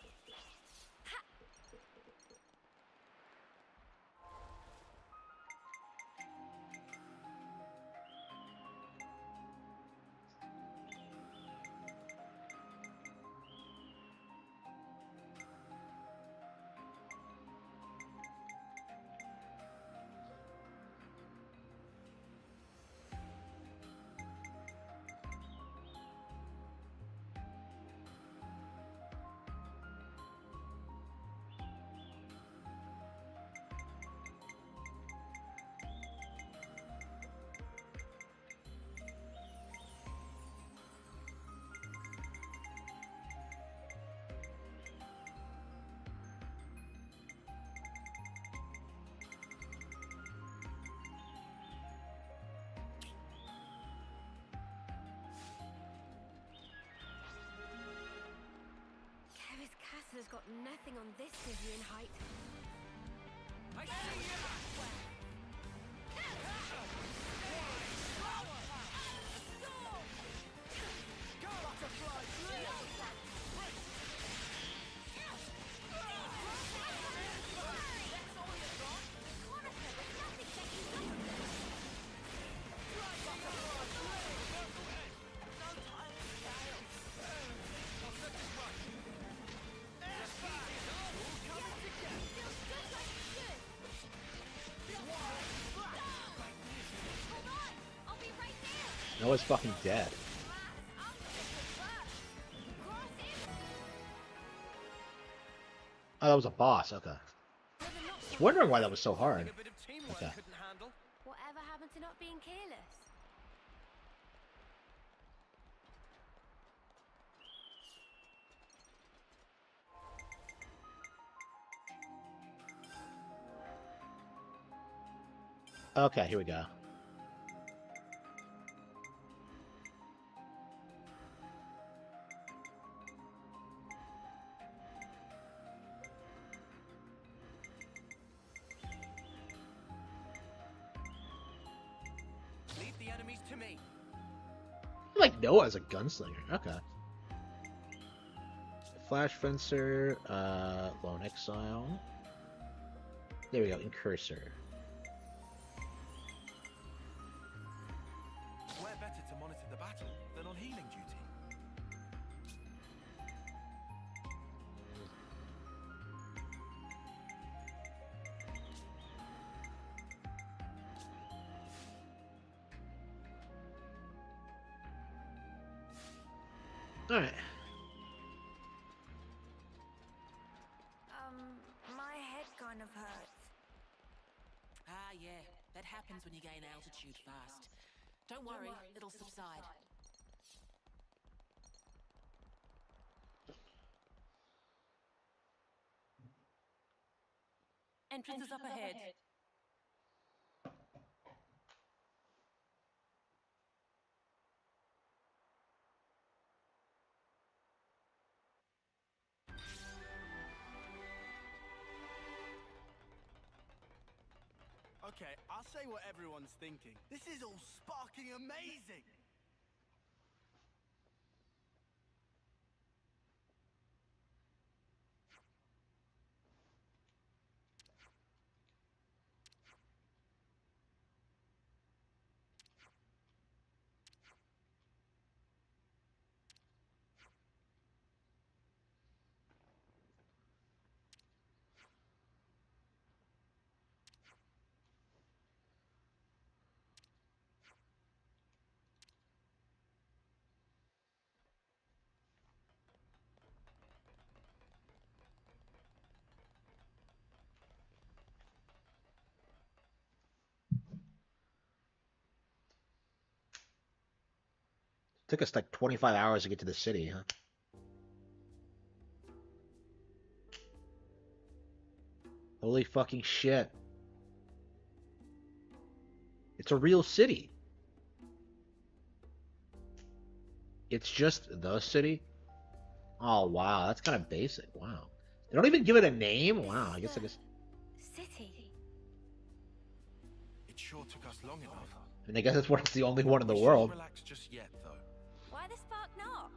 Kevis Castle has got nothing on this dizzying height. I see you! Noah's fucking dead. Oh, that was a boss. Okay. I was wondering why that was so hard. A bit of teamwork Okay. couldn't handle. Whatever happened to not being careless? Okay, here we go. Leave the enemies to me. Like Noah as a gunslinger. Okay. Flash Fencer, Lone Exile. There we go, Incursor. Where better to monitor the battle than on healing duty? Alright. My head kind of hurts. Ah, yeah. That happens when you gain altitude fast. Don't worry, it'll subside. Entrance is up ahead. Okay, I'll say what everyone's thinking. This is all sparking amazing! Took us like 25 hours to get to the city, huh? Holy fucking shit. It's a real city. It's just the city? Oh, wow. That's kind of basic. Wow. They don't even give it a name? Wow. I guess it is. City. It sure took us long enough. And I guess it's the only one in the We world. shouldn't relax just yet, though. Why the spark not?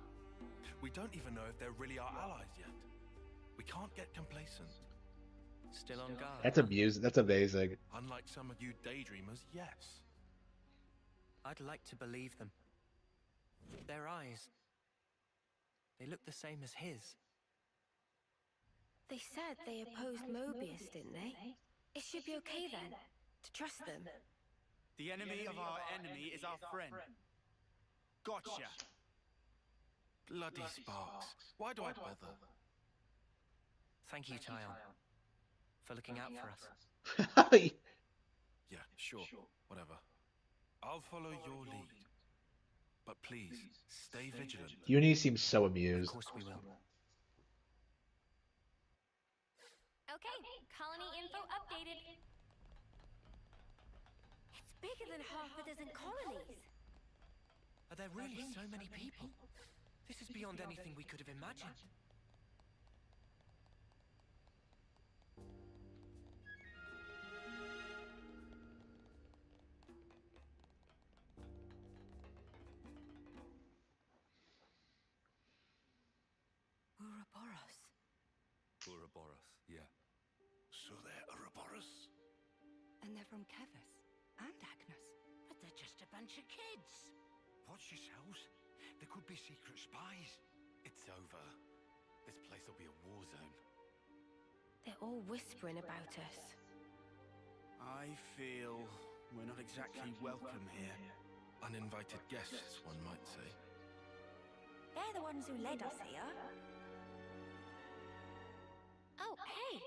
We don't even know if there really are allies yet. We can't get complacent. Still on guard. That's huh? amusing. That's amazing. Unlike some of you daydreamers, yes. I'd like to believe them. Their eyes. They look the same as his. They said they opposed Mobius, didn't they? It should be okay then, to trust them. The enemy of our enemy is our friend. Gotcha. Bloody sparks. Why do I bother? Thank you, Tyon, for looking out for us. Yeah, sure. Whatever. I'll follow your lead. But please, stay vigilant. Uni seems so Of amused. course we will. Okay, colony info updated. It's bigger than half a dozen colonies. Are there really so many people? This is beyond anything we could have imagined. Ouroboros. Ouroboros, yeah. So they're Ouroboros? And they're from Kevis and Agnes. But they're just a bunch of kids. Watch yourselves. There could be secret spies. It's over. This place will be a war zone. They're all whispering about us. I feel we're not exactly welcome here. Uninvited guests, one might say. They're the ones who led us here. Oh, hey!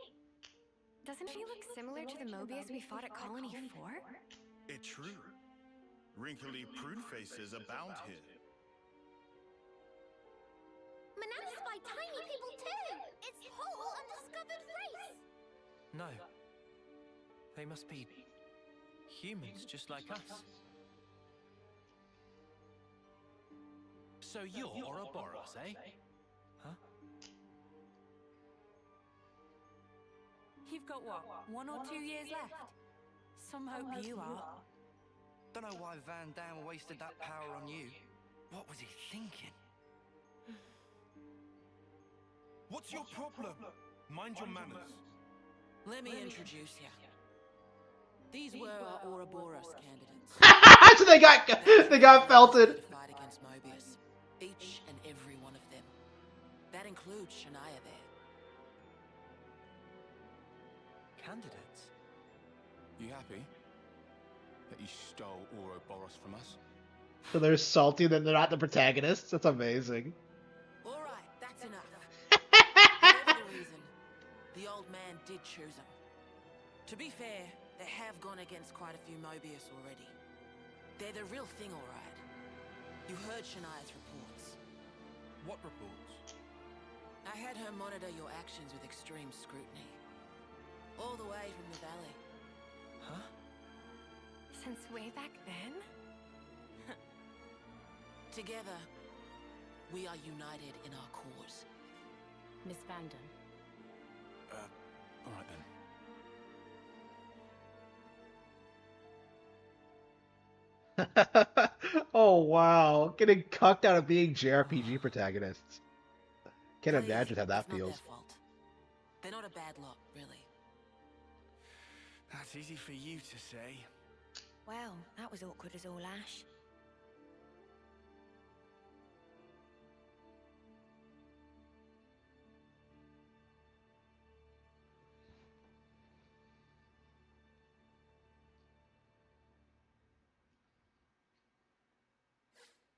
Doesn't she look similar to the Mobius we fought at Colony 4? It's true. Wrinkly prune faces abound here. Manana's by tiny people too! It's whole undiscovered race! No. They must be humans just like us. So you're Ouroboros, eh? Huh? You've got what, 1 or 2 years left? Some hope you are. Don't know why Van Dam wasted that power on you. What was he thinking? What's your problem? Mind your manners. Let me introduce you. These were our Ouroboros candidates. So they got felted. To fight against Mobius. Each and every one of them. That includes Shania there. Candidates? You happy that you stole Ouroboros from us? So they're salty that they're not the protagonists. That's amazing. All right, that's enough. Whatever the reason, the old man did choose them. To be fair, they have gone against quite a few Mobius already. They're the real thing, all right. You heard Shania's reports. What reports? I had her monitor your actions with extreme scrutiny. All the way from the valley. Huh? Since way back then? Together, we are united in our cause. Miss Vanden. All right then. Oh wow, getting cucked out of being JRPG protagonists. Can't Please, imagine how that it's not feels. their fault. They're not a bad lot, really. That's easy for you to say. Well, that was awkward as all ash.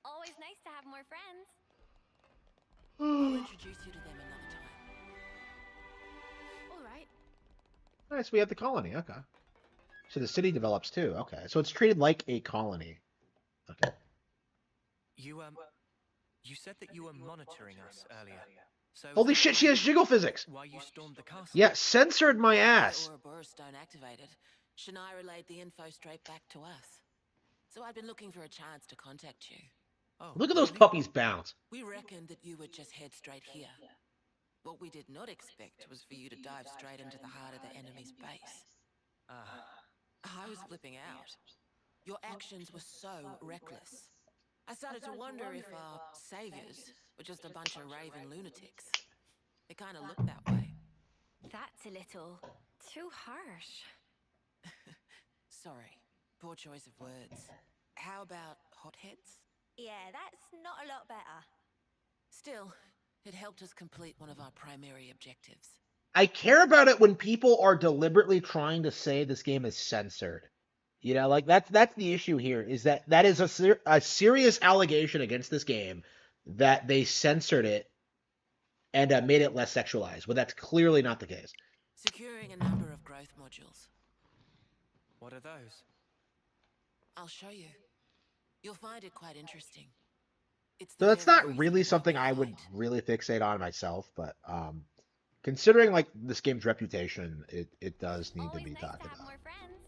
Always nice to have more friends. I'll introduce you to them another time. All right. Nice, we have the colony. Okay. So the city develops too. Okay. So it's treated like a colony. Okay. You said that you were monitoring us earlier. So Holy shit, she has jiggle physics. why you stormed the castle? Yeah, censored my ass. The Ouroboros stone activated. Shania relayed the info straight back to us. So I'd been looking for a chance to contact you. Oh, Look at those really? puppies bounce. We reckoned that you would just head straight here. What we did not expect was for you to dive straight into the heart of the enemy's base. I was flipping out. Your actions were so reckless. I started to wonder if our saviors were just a bunch of raving lunatics. It kind of looked that way. That's a little too harsh. Sorry, poor choice of words. How about hotheads? Yeah, that's not a lot better. Still, it helped us complete one of our primary objectives. I care about it when people are deliberately trying to say this game is censored. You know, like that's the issue here is that that is a serious allegation against this game that they censored it and made it less sexualized. Well, that's clearly not the case. Securing a number of growth modules. What are those? I'll show you. You'll find it quite interesting. It's So the that's very not reason really that something we I would fight. really fixate on myself, but considering like this game's reputation, it does need to Always be nice talked to have about. more friends.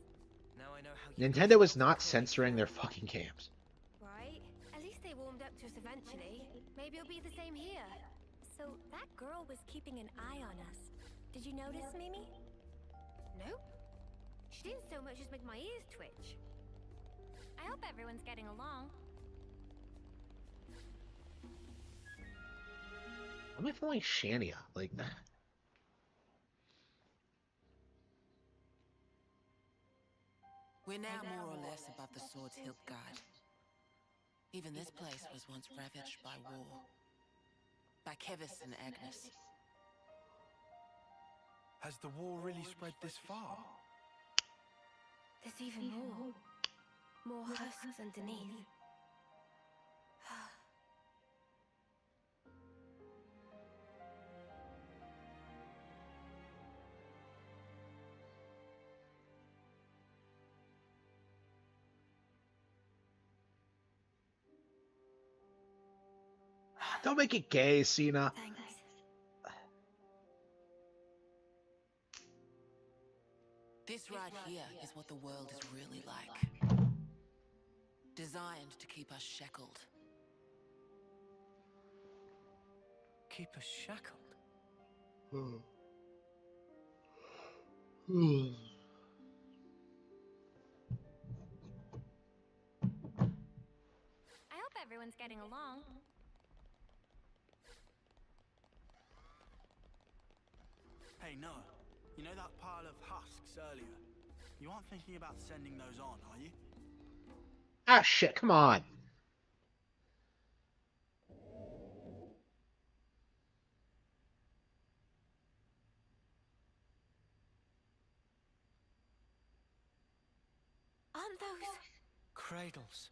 Now I know how you Nintendo is feel not to call censoring their it. fucking games. Right? At least they warmed up to us eventually. Maybe it'll be the same here. So that girl was keeping an eye on us. Did you notice, Mimi? No? She didn't so much as make my ears twitch. I hope everyone's getting along. Why am I feeling Shania? Like, We're now more or less above the Sword's Hilt Guard. Even this place was once ravaged by war. By Kevis and Agnes. Has the war really spread this far? There's even more. More husks underneath. don't make it gay, Cena. Thanks. This right here is what the world is really like. Designed to keep us shackled. Keep us shackled. I hope everyone's getting along. Hey, Noah, you know that pile of husks earlier? You aren't thinking about sending those on, are you? Ah, shit, come on. Aren't those... Cradles.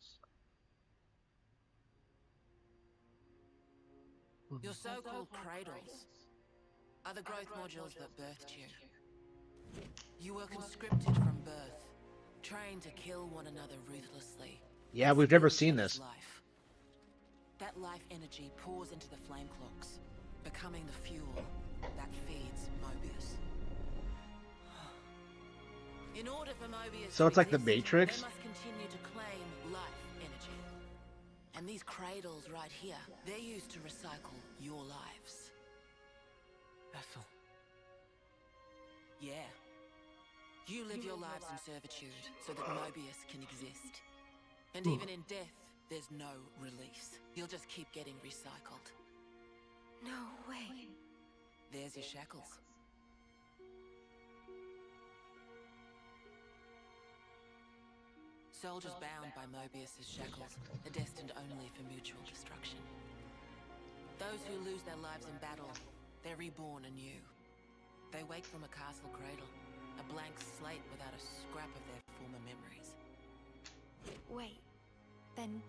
Your so-called cradles are the growth modules that birthed you. You were conscripted from birth, trained to kill one another ruthlessly. Yeah, and we've never steal each seen other's this. Life. That life energy pours into the flame clocks, becoming the fuel that feeds Mobius. In order for Mobius So to it's like the exist, Matrix? they must continue to claim life energy. And these cradles right here, they're used to recycle your lives. Ethel. Yeah. You live your lives in servitude so that Mobius can exist. And even in death, there's no release. You'll just keep getting recycled. No way. There's your shackles. Soldiers bound by Mobius's shackles are destined only for mutual destruction. Those who lose their lives in battle, they're reborn anew. They wake from a castle cradle, a blank slate without a scrap of their former memories. Wait. Then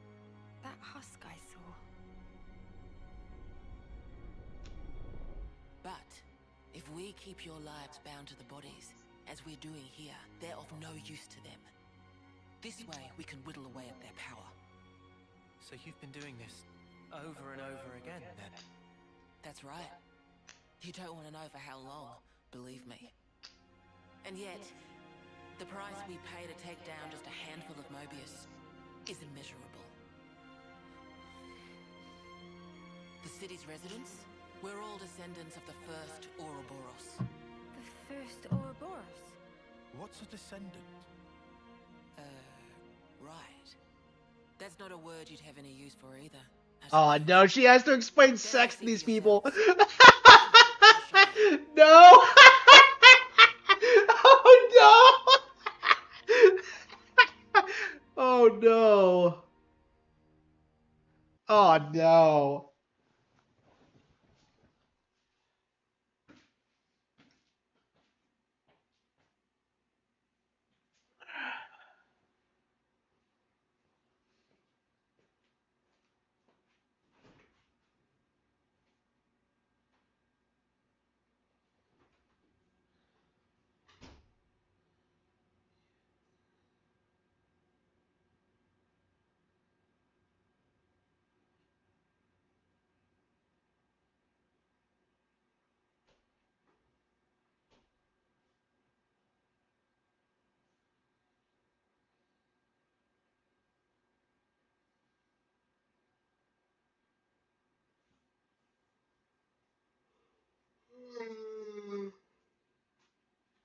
that husk I saw. But if we keep your lives bound to the bodies, as we're doing here, they're of no use to them. This way, we can whittle away at their power. So you've been doing this over and over again, then? That's right. You don't want to know for how long, believe me. And yet, the price we pay to take down just a handful of Mobius is immeasurable. The city's residents, we're all descendants of the first Ouroboros. The first Ouroboros. What's a descendant? Right. That's not a word you'd have any use for either. Oh no, she has to explain sex to these people. yourselves. No! Oh no.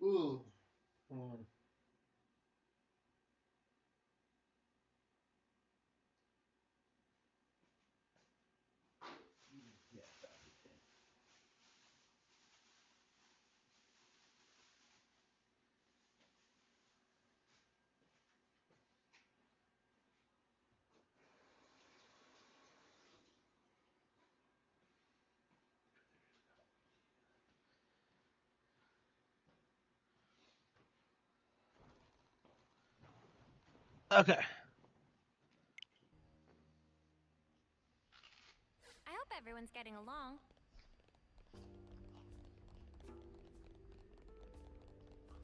Ooh. Okay. I hope everyone's getting along.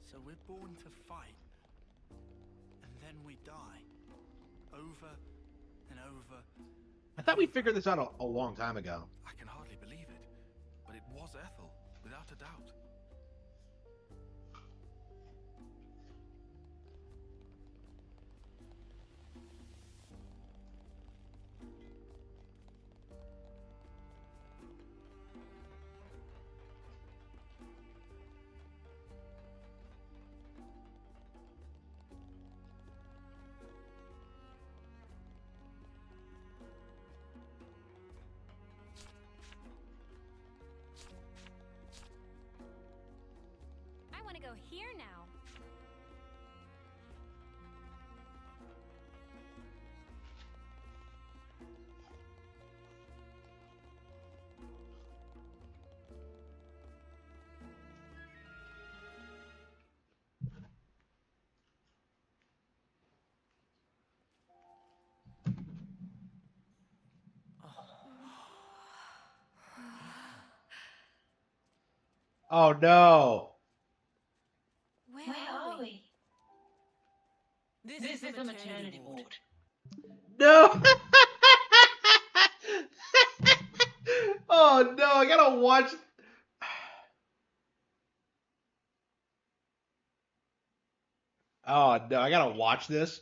So we're born to fight, and then we die. Over and over. I thought we figured this out a long time ago. I can hardly believe it, but it was Ethel, without a doubt. I want to go here now. Oh no. Where are we? This is the maternity ward. No. Oh no, I gotta watch. Oh no, I gotta watch this.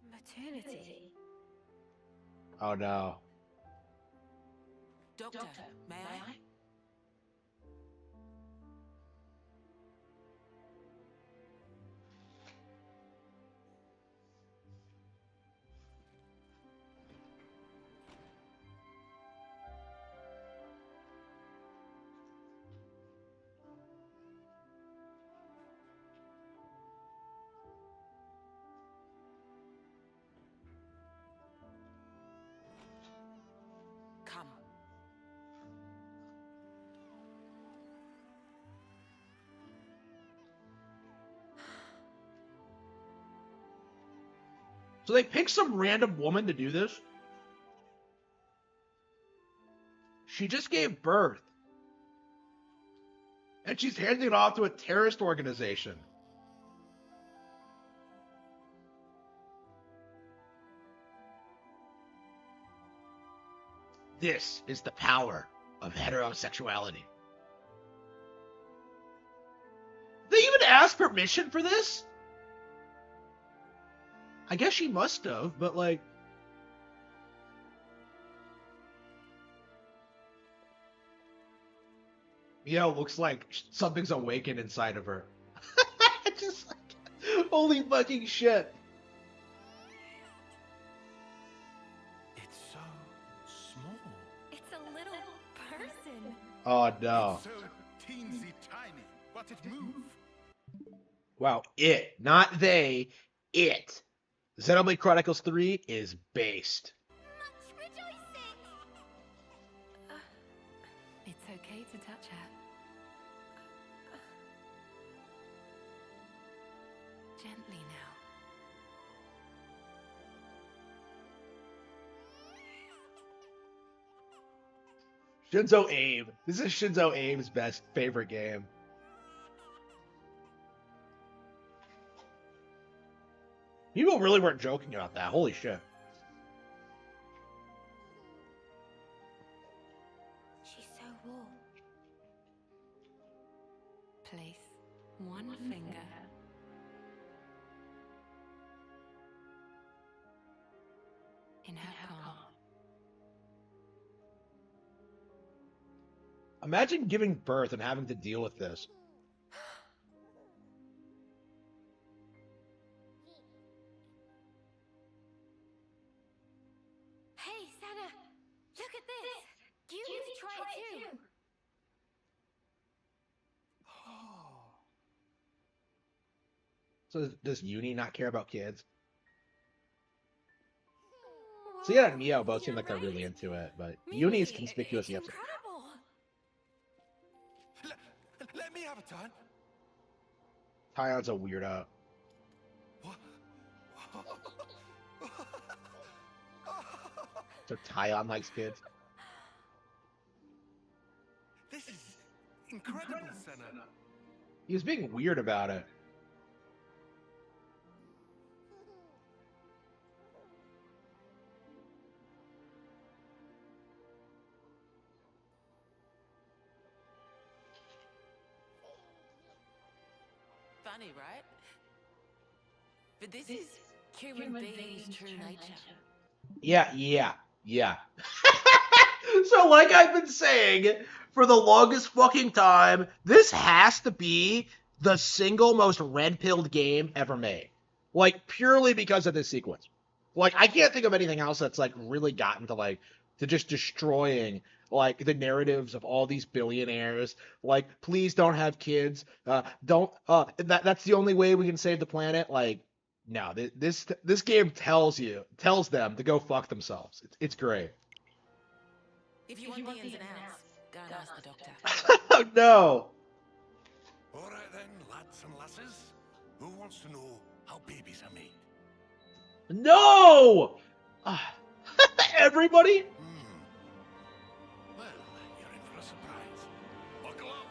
Maternity. Oh no. Doctor, may I? Come. So they picked some random woman to do this? She just gave birth. And she's handing it off to a terrorist organization. This is the power of heterosexuality. They even ask permission for this? I guess she must have, but like... Looks like something's awakened inside of her. Just like, holy fucking shit. It's so small. It's a little person. Oh no. It's so teensy tiny, but it moves. Wow, it, not they, it. Xenoblade Chronicles 3 is based. Much rejoicing! Gently now. Shinzo Abe. This is Shinzo Abe's best favorite game. People really weren't joking about that. Holy shit. She's so warm. Place one finger in her palm. Imagine giving birth and having to deal with this. Hey, Sana! Look at this! You need to try it too! So does Uni not care about kids? So yeah, and Mio both seem like they're really into it, but Uni is conspicuous. It's incredible. Let me have a turn. Tion's a weirdo. So Tion likes kids. This is incredible, Senna. He was being weird about it. Funny, right? But this is human beings' true nature. Yeah. So like I've been saying for the longest fucking time, this has to be the single most red-pilled game ever made. Like, purely because of this sequence. Like, I can't think of anything else that's, like, really gotten to just destroying, like, the narratives of all these billionaires. Like, please don't have kids. That's the only way we can save the planet. Like, no, this game tells them to go fuck themselves. It's great. If you want the ins and outs, go and ask the doctor. Oh, no. All right then, lads and lasses. Who wants to know how babies are made? No! Everybody? Well, you're in for a surprise. Buckle up.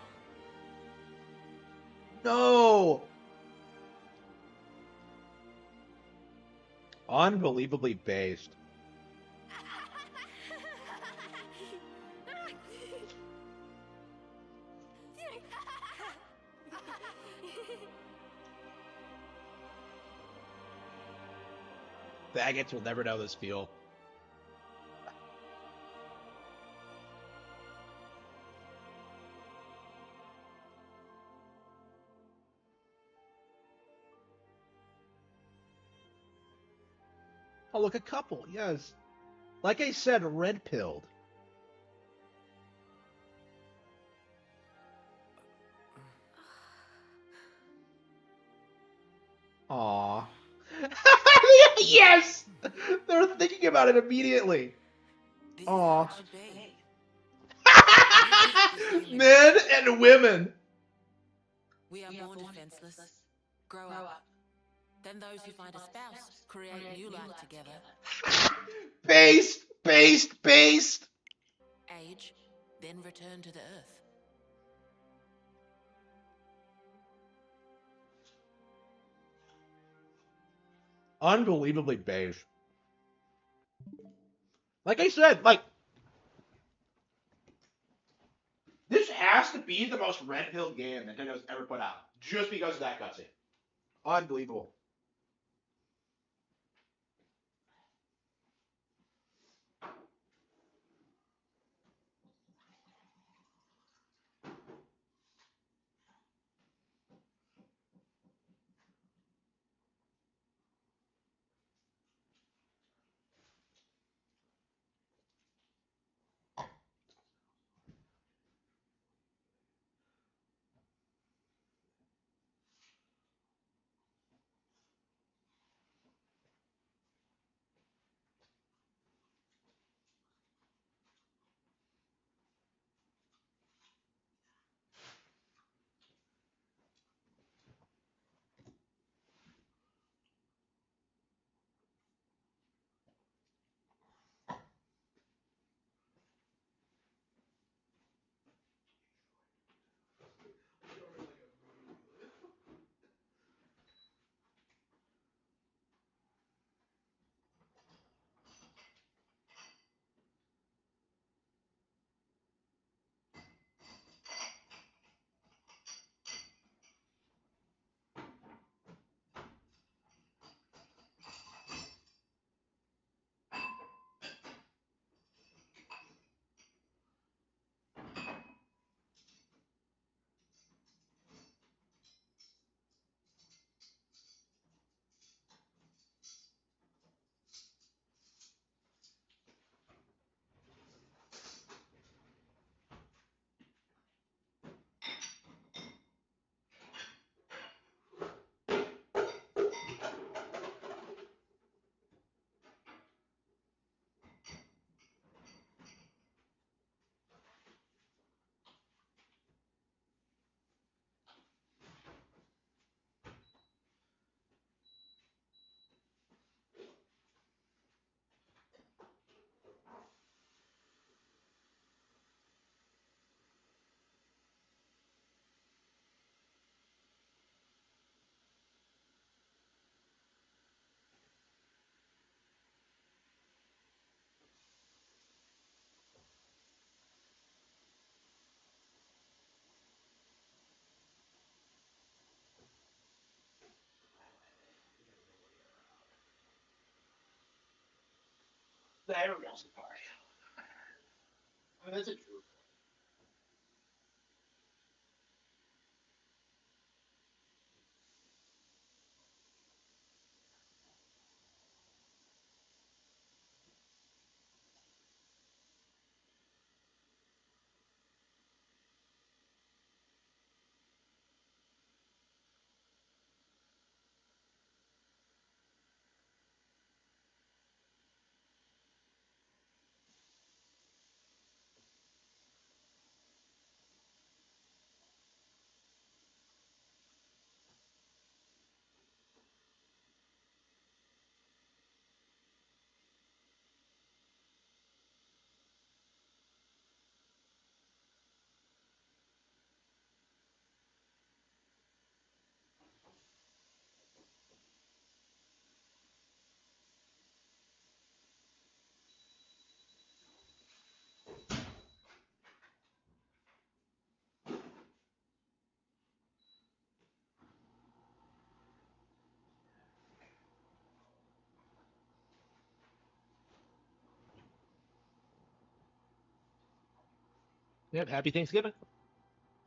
No! Unbelievably based. Faggots will never know this feel. Oh, look, a couple. Yes. Like I said, red-pilled. Aw. Yes! They're thinking about it immediately. Aw. Men and women. We are born defenseless, grow up. Then those who find a spouse create new life together. Based! Age, then return to the earth. Unbelievably beige. Like I said, like, this has to be the most red-pilled game Nintendo's ever put out, just because of that cutscene. Unbelievable. There goes the party. Oh, that's a true. Yep, happy Thanksgiving.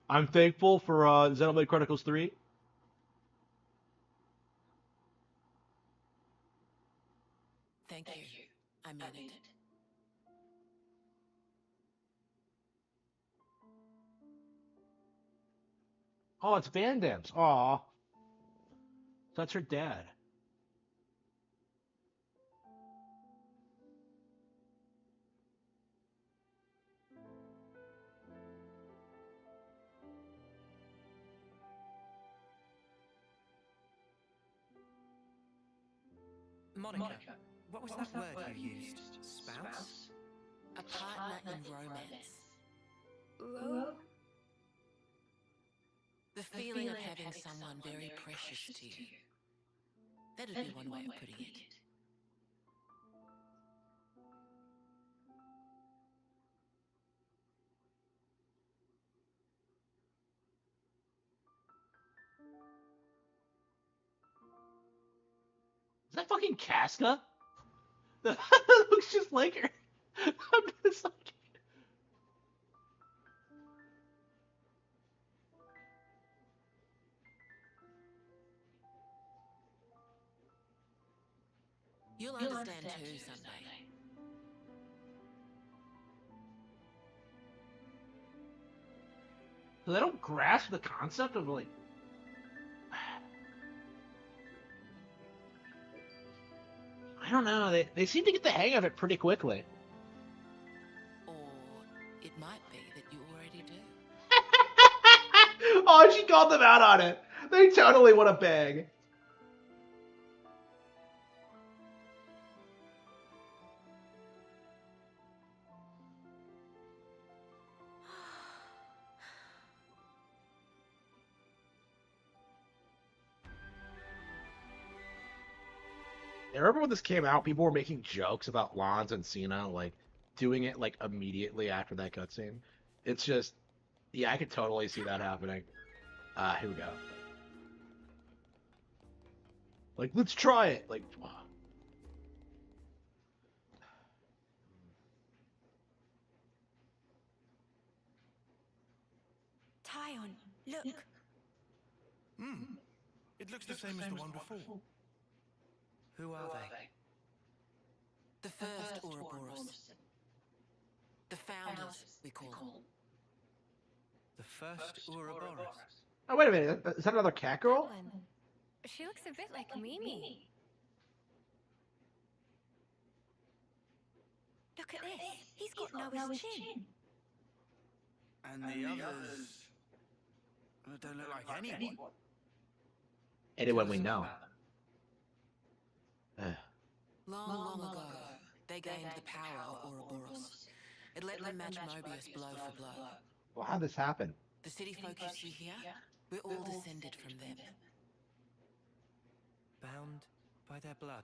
I'm thankful for Xenoblade Chronicles 3. Thank you. I mean it. Oh, it's Van Damme's. Aw, that's her dad. Monica, what was that word you used? Spouse? A partner in romance. The feeling of having someone very precious to you. That'd be one way of putting it. Is that fucking Casca? That looks just like her. I'm just like. You'll understand too someday. So they don't grasp the concept of like. I don't know. They seem to get the hang of it pretty quickly. Or it might be that you already do. Oh, she called them out on it. They totally want to bang. I remember when this came out, people were making jokes about Lons and Cena like doing it like immediately after that cutscene. It's just, yeah, I could totally see that happening. Here we go. Like, let's try it. Like, Tyon, look. It looks the same as the one before. Who are they? The first Ouroboros. The founders, we call them. The first Ouroboros. oh wait a minute, is that another cat girl? One. She looks a bit like Mimi. Look at this. He's got Noah's chin. And the others don't look like anyone. Anyone we know. Long ago, they gained the power of Ouroboros. It let them match Mobius blow for blow. Well, how'd this happen? The city folk you see here, we're all descended from them. Bound by their blood.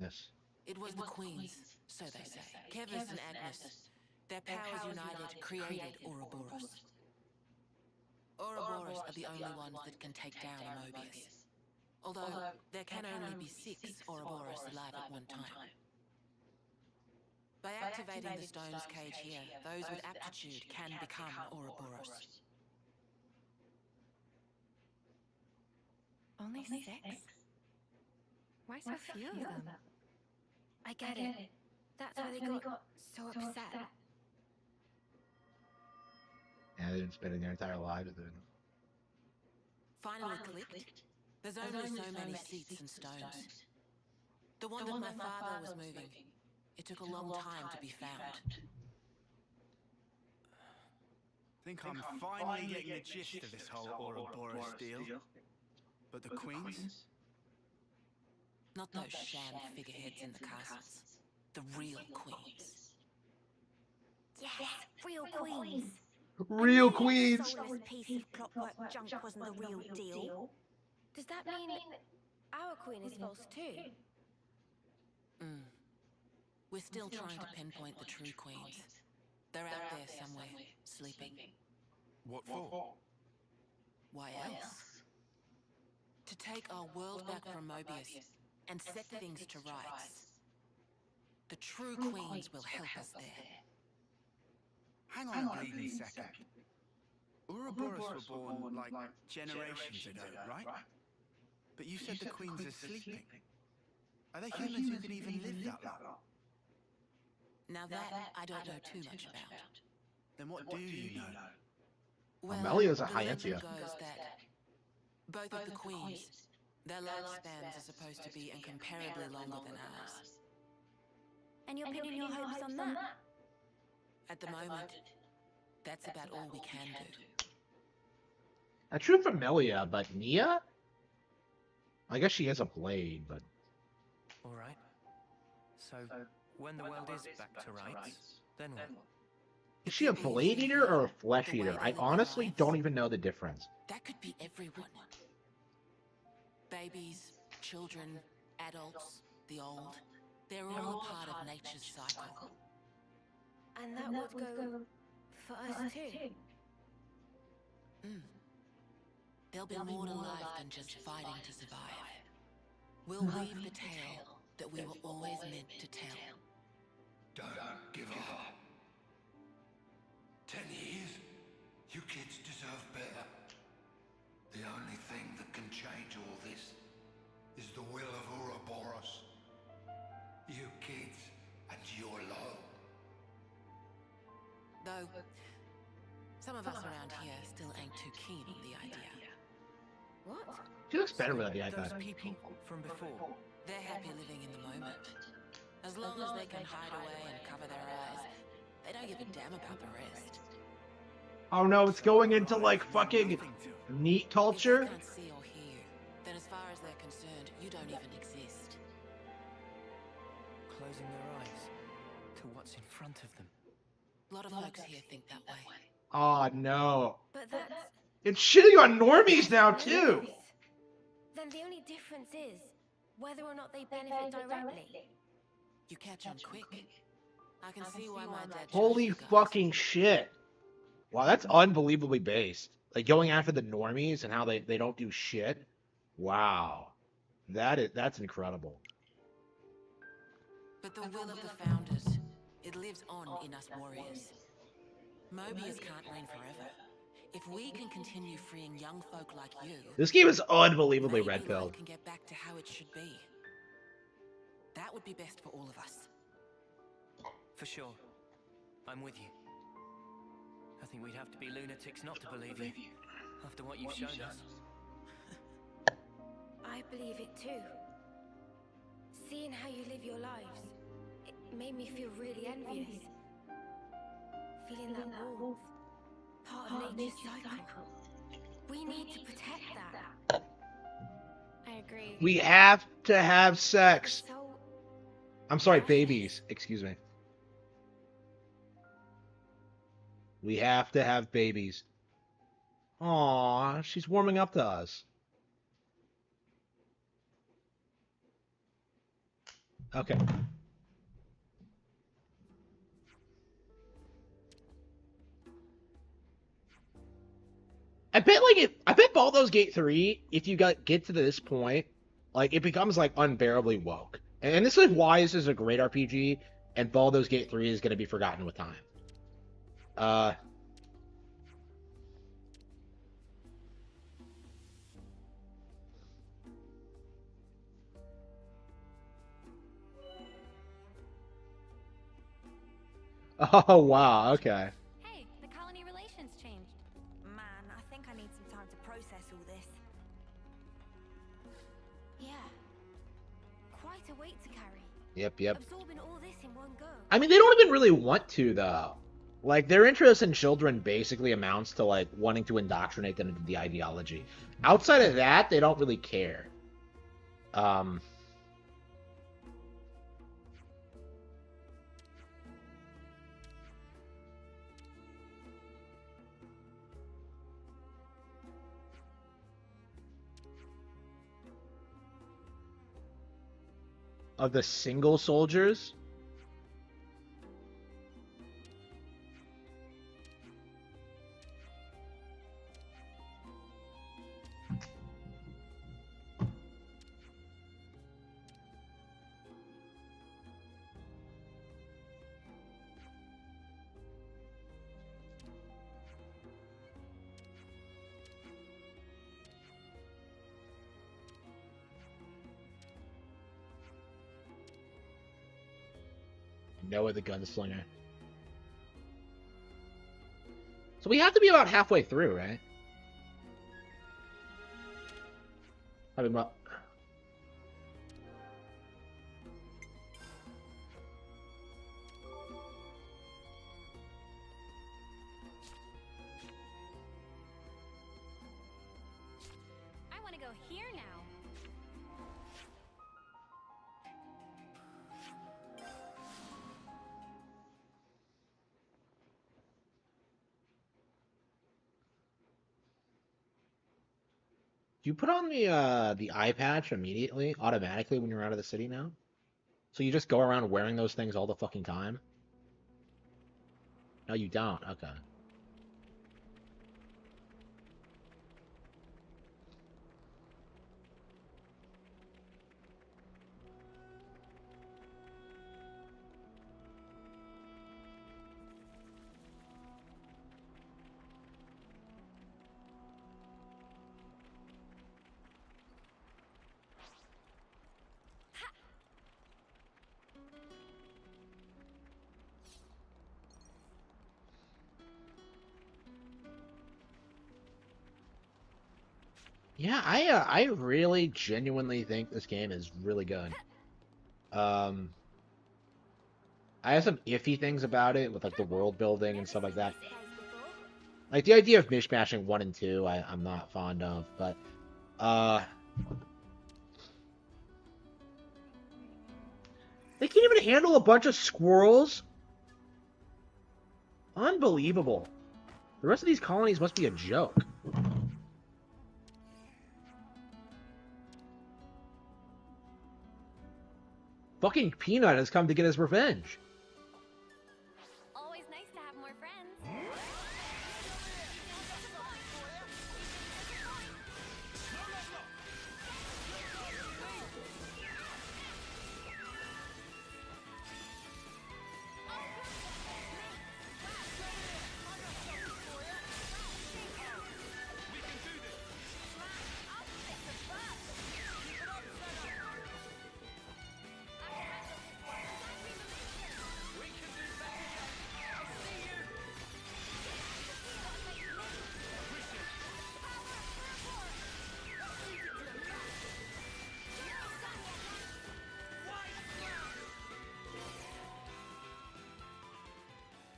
Yes. It was the queens, so they say. Kevis and Agnes. Their powers united created Ouroboros. Ouroboros are the only ones that can take down a Mobius. Although there can only be 6 Ouroboros alive at one time. By activating the stone's cage here, those with aptitude can become Ouroboros. Only 6? Why so few of them? I get it. That's why they got so upset. Yeah, they've been spending their entire lives doing it. Finally clicked. There's only so many seats and stones. The one that my father was moving, it took a long time to be found. Think I'm finally getting the gist of this whole Ouroboros deal. But the queens? Not those sham figureheads in the castles. The real queens. Yes, real queens. Real queens. Soulless piece of clockwork junk wasn't the real deal. Does that mean our queen is false too? We're still trying to pinpoint the true queens. They're out there somewhere, sleeping. What for? Why else? To take our world back from Mobius and set things to rights. The true queens will help us there. Hang on a bleeding second. Ouroboros were born, like, generations ago, right? But you said the queens are sleeping. Are they humans who can even live that long? Now that I don't know too much about. Then what do you know? Well, Amelia's a the legend Hyantia. goes that both of the queens, their lifespans are supposed to be incomparably longer than ours. And you're pinning your hopes on that? At the moment, that's about all we can do. That's true for Melia, but Nia? I guess she has a blade, but... Alright. So, when the world is back to rights, then what? Is she a blade eater or a flesh eater? I honestly don't even know the difference. That could be everyone. Babies, children, adults, the old. They're all a part of nature's cycle. And that would go for us too. There'll be more to life than just fighting to survive. We'll weave the tale that we were always meant to tell. Don't give up. 10 years? You kids deserve better. The only thing that can change all this is the will of Ouroboros. You kids and your lot. Though, some of us around here still ain't too keen on the idea. What? She looks better with the Those iPad. people from before. They're happy living in the moment. As long as they can hide away and cover their eyes, they don't give a damn about the rest. Oh no, it's going into like fucking neat If culture. they can't see or hear you, then as far as they're concerned, you don't even exist. Closing their eyes to what's in front of them. A lot of folks here think that way. Oh no. But that's... It's shitting on normies now too. Then the only difference is whether or not they benefit directly. You catch on quick. I can see why my dad chose Holy you guys. fucking shit. Wow, that's unbelievably based. Like going after the normies and how they don't do shit. Wow. That's incredible. But the will of the founders, it lives on in us warriors. Mobius can't reign forever. If we can continue freeing young folk like you, This game is unbelievably maybe red pilled. life can get back to how it should be. That would be best for all of us. For sure. I'm with you. I think we'd have to be lunatics not to believe you, after what you've shown us. I believe it too. Seeing how you live your lives, it made me feel really envious. Feeling that warmth, part of nature's cycle. We need to protect that. I agree. We have to have sex. So, I'm sorry, babies. Excuse me. We have to have babies. Aww, she's warming up to us. Okay. bet I bet Baldur's Gate 3, if you get to this point, like it becomes like unbearably woke. And this is why this is a great RPG, and Baldur's Gate 3 is going to be forgotten with time. Uh, oh wow, okay. Hey, the colony relations changed. Man, I think I need some time to process all this. Yeah. Quite a weight to carry. Yep. Absorbing all this in one go. I mean, they don't even really want to though. Like their interest in children basically amounts to like wanting to indoctrinate them into the ideology. Outside of that, they don't really care. Um, of the single soldiers, Noah the Gunslinger. So we have to be about halfway through, right? I mean, well, I want to go here now. do you put on the eye patch immediately, automatically when you're out of the city now? So you just go around wearing those things all the fucking time? No, you don't. Okay. Yeah, I really genuinely think this game is really good. Um, I have some iffy things about it with like the world building and stuff like that. Like the idea of mishmashing 1 and 2, I'm not fond of, but uh, they can't even handle a bunch of squirrels. Unbelievable. The rest of these colonies must be a joke. Fucking Peanut has come to get his revenge. Always nice to have more friends.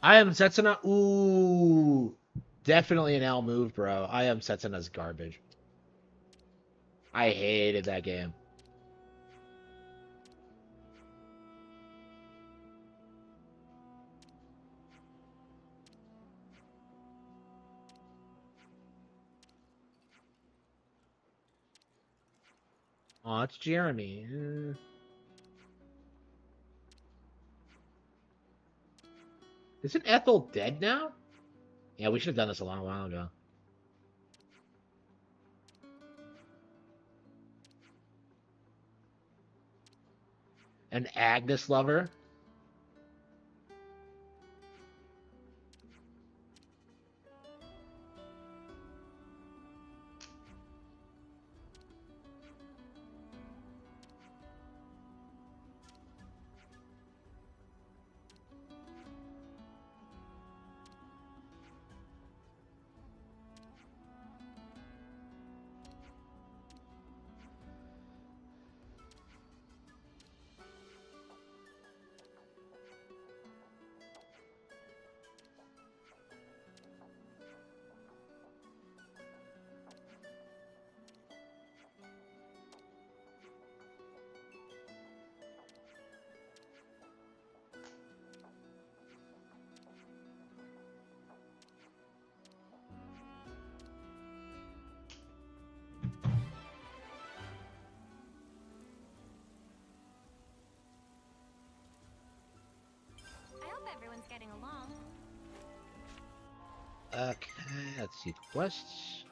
I am Setsuna. Ooh, definitely an L move, bro. I am Setsuna's garbage. I hated that game. Oh, it's Jeremy. Isn't Ethel dead now? Yeah, we should have done this a long while ago. An Agnes lover. I hope everyone's getting along. Okay, let's see the quests.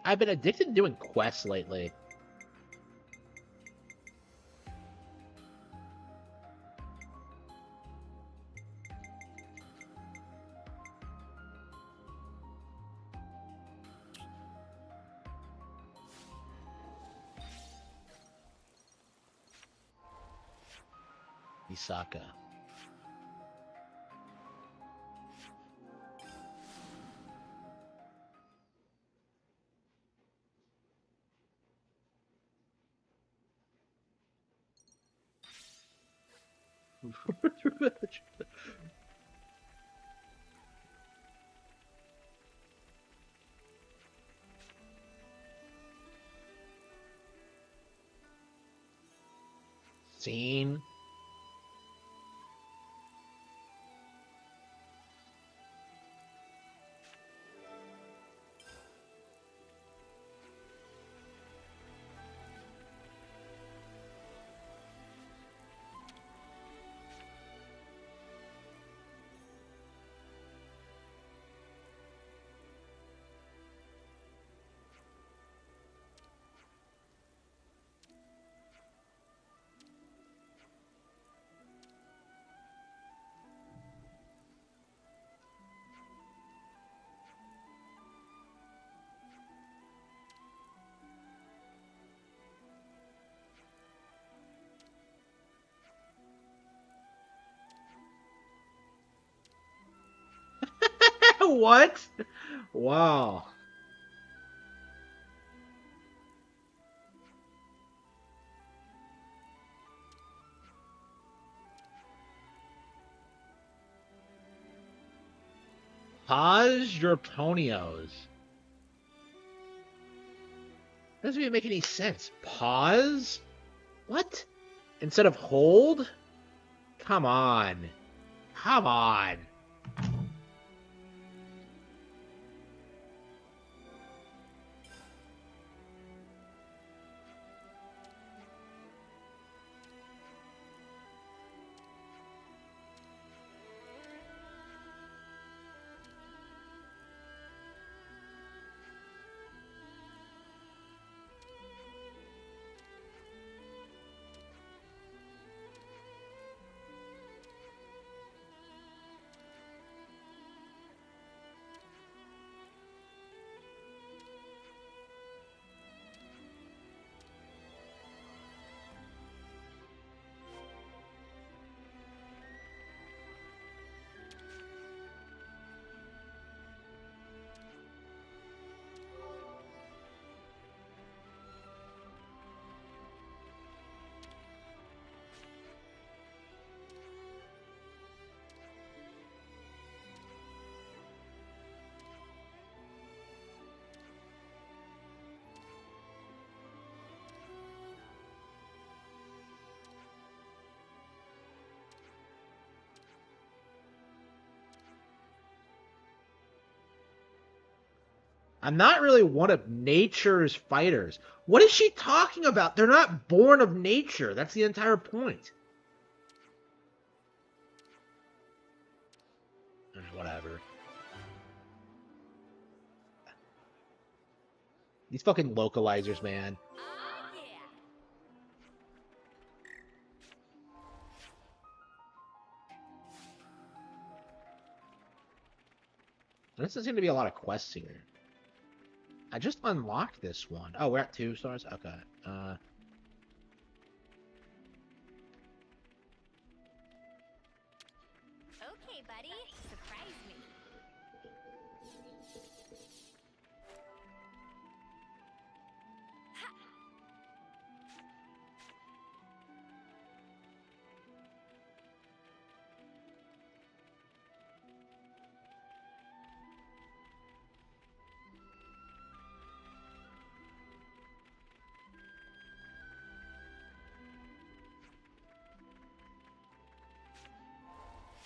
I've been addicted to doing quests lately. Misaka. Scene. What? Wow. Pause your ponios. Doesn't even make any sense. Pause? What? Instead of hold? Come on. Come on. I'm not really one of nature's fighters. What is she talking about? They're not born of nature. That's the entire point. whatever. These fucking localizers, man. There doesn't seem to be a lot of quests here. I just unlocked this one. Oh, we're at 2 stars? Okay. Okay, buddy. Surprise me.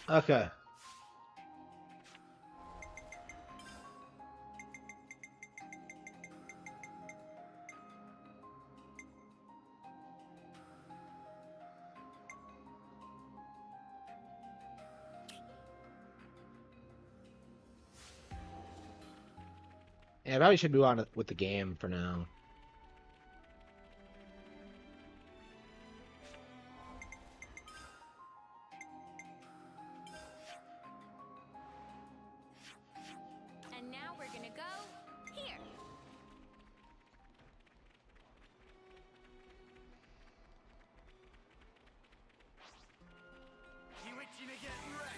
Okay. Yeah, I probably should move on with the game for now. And now we're gonna go here. You itching to get wrecked?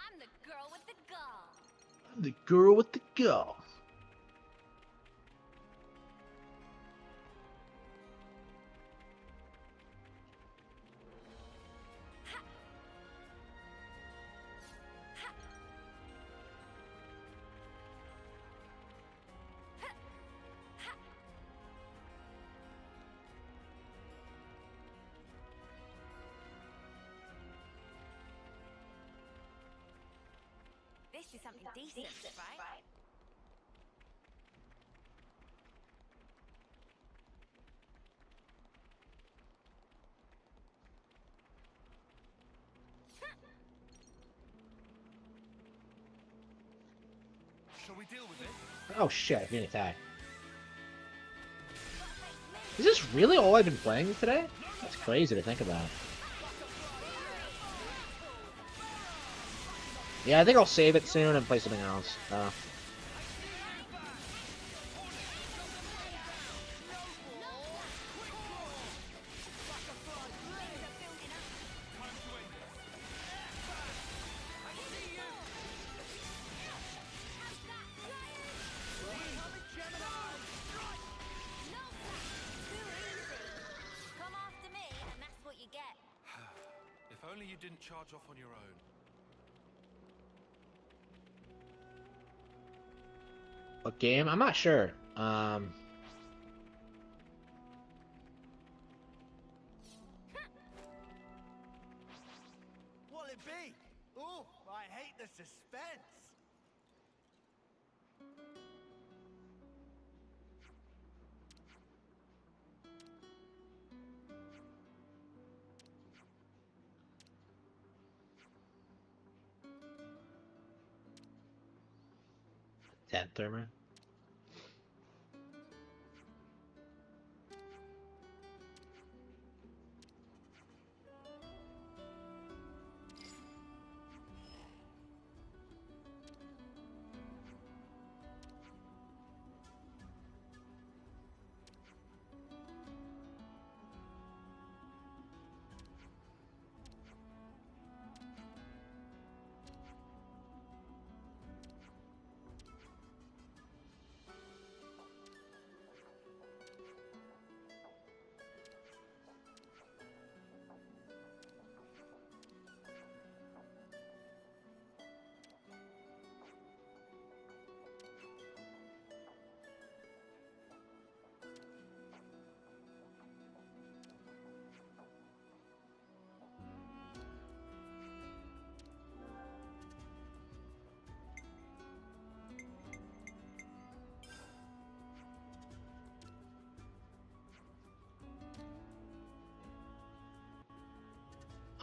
I'm the girl with the gall. The girl with the gall. This is something decent, right? Shall we deal with it? Oh shit, I didn't attack. Is this really all I've been playing today? That's crazy to think about. Yeah, I think I'll save it soon and play something else. Come after me, and that's what you get. If only you didn't charge off on your own. What game? I'm not sure. What'll it be? Ooh, I hate the suspense. Thermer.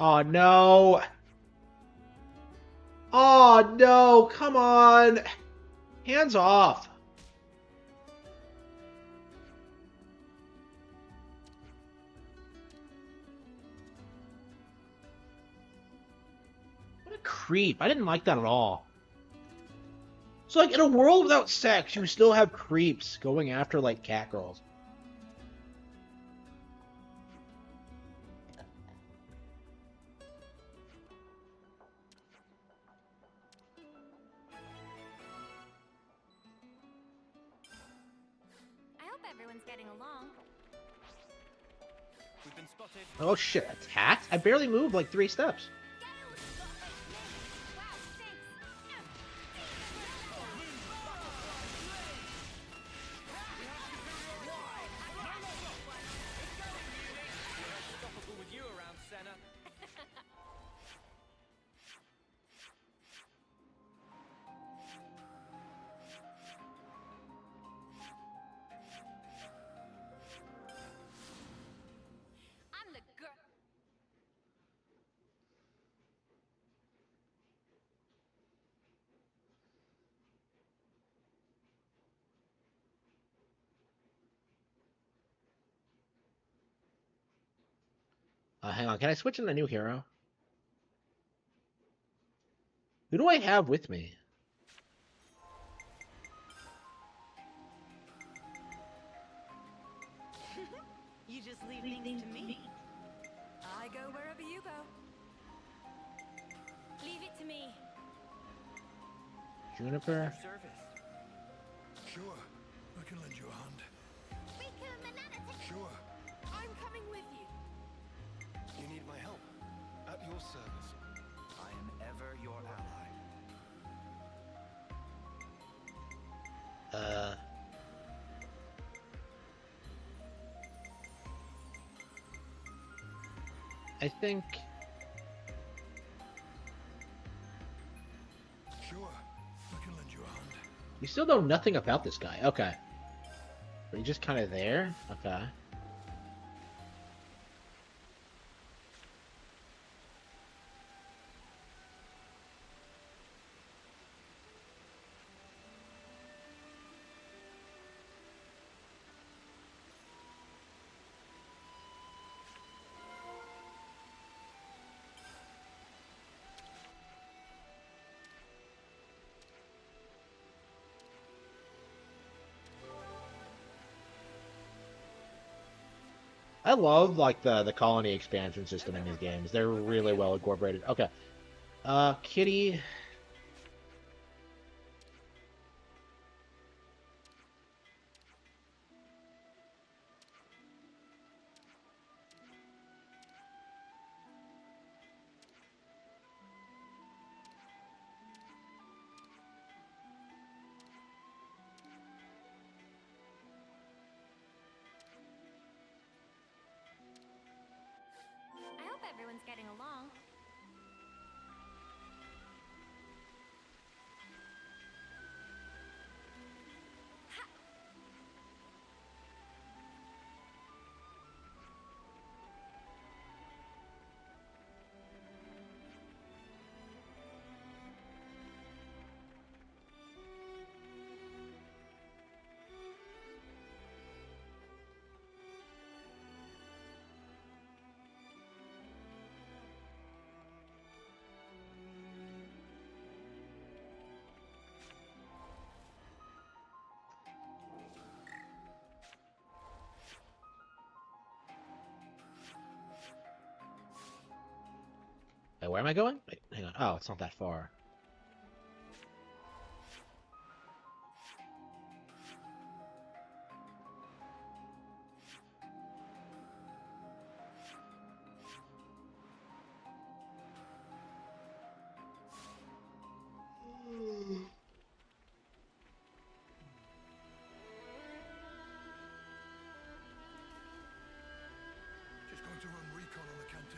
Oh no! Oh no! Come on! Hands off! What a creep! I didn't like that at all. So like in a world without sex, you still have creeps going after like cat girls. I hope everyone's getting along. We've been spotted. Oh shit, attacked? I barely moved like 3 steps. Unstoppable with you around, Senna. I'm the girl. Hang on, can I switch in a new hero? Who do I have with me? You just leave things to me. I go wherever you go. Leave it to me. Juniper? Service. Sure, I can lend you a hand. We can banana Sure. I'm coming with you. You need my help. At your service. I am ever your ally. I think... Sure, I can lend you a hand. You still know nothing about this guy. Okay. Are you just kind of there? Okay. I love like the colony expansion system in these games. They're really well incorporated. Okay. Kitty. I hope everyone's getting along. Wait, where am I going? Wait, hang on. Oh, it's not that far. Just going to run recon on the canteen.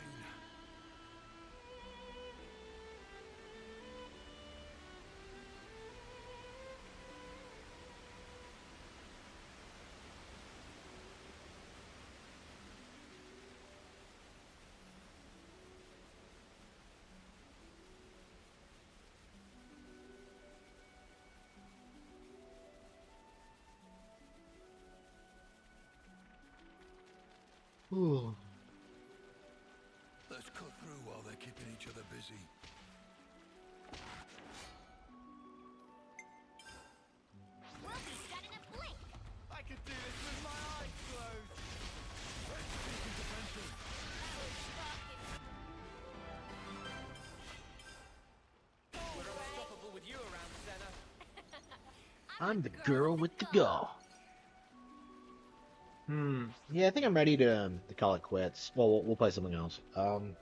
Ooh. Let's cut through while they're keeping each other busy. We'll be done in a blink. I could do this with my eyes closed. Speaking defensive. We're unstoppable with you around, Senna. I'm the girl with the go. Yeah, I think I'm ready to call it quits. Well, we'll play something else. What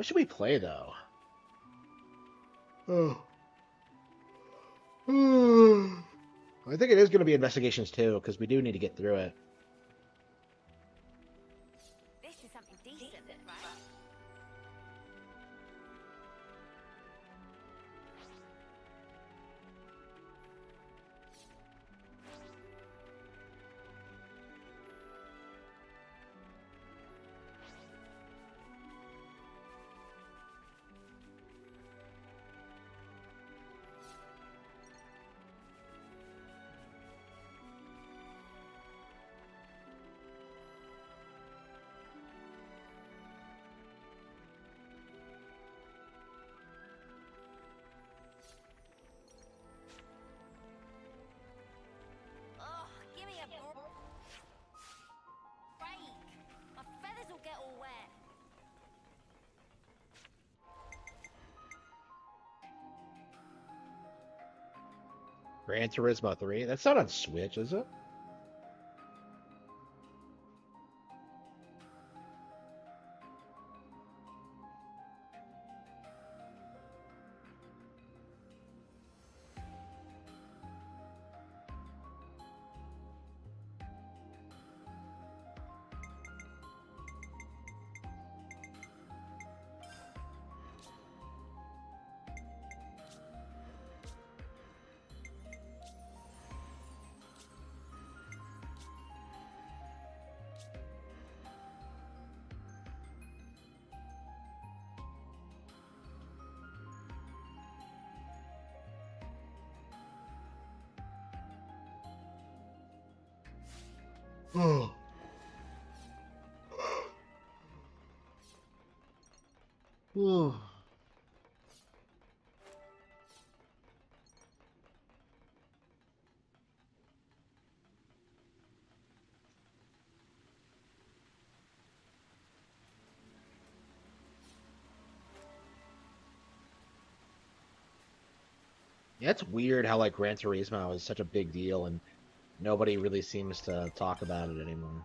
should we play though? Oh. I think it is going to be investigations too, because we do need to get through it. This is something decent, right? Oh, give me a break. My feathers will get all wet. Gran Turismo 3? That's not on Switch, is it? Oh. Oh. Yeah, it's weird how like Gran Turismo is such a big deal and nobody really seems to talk about it anymore.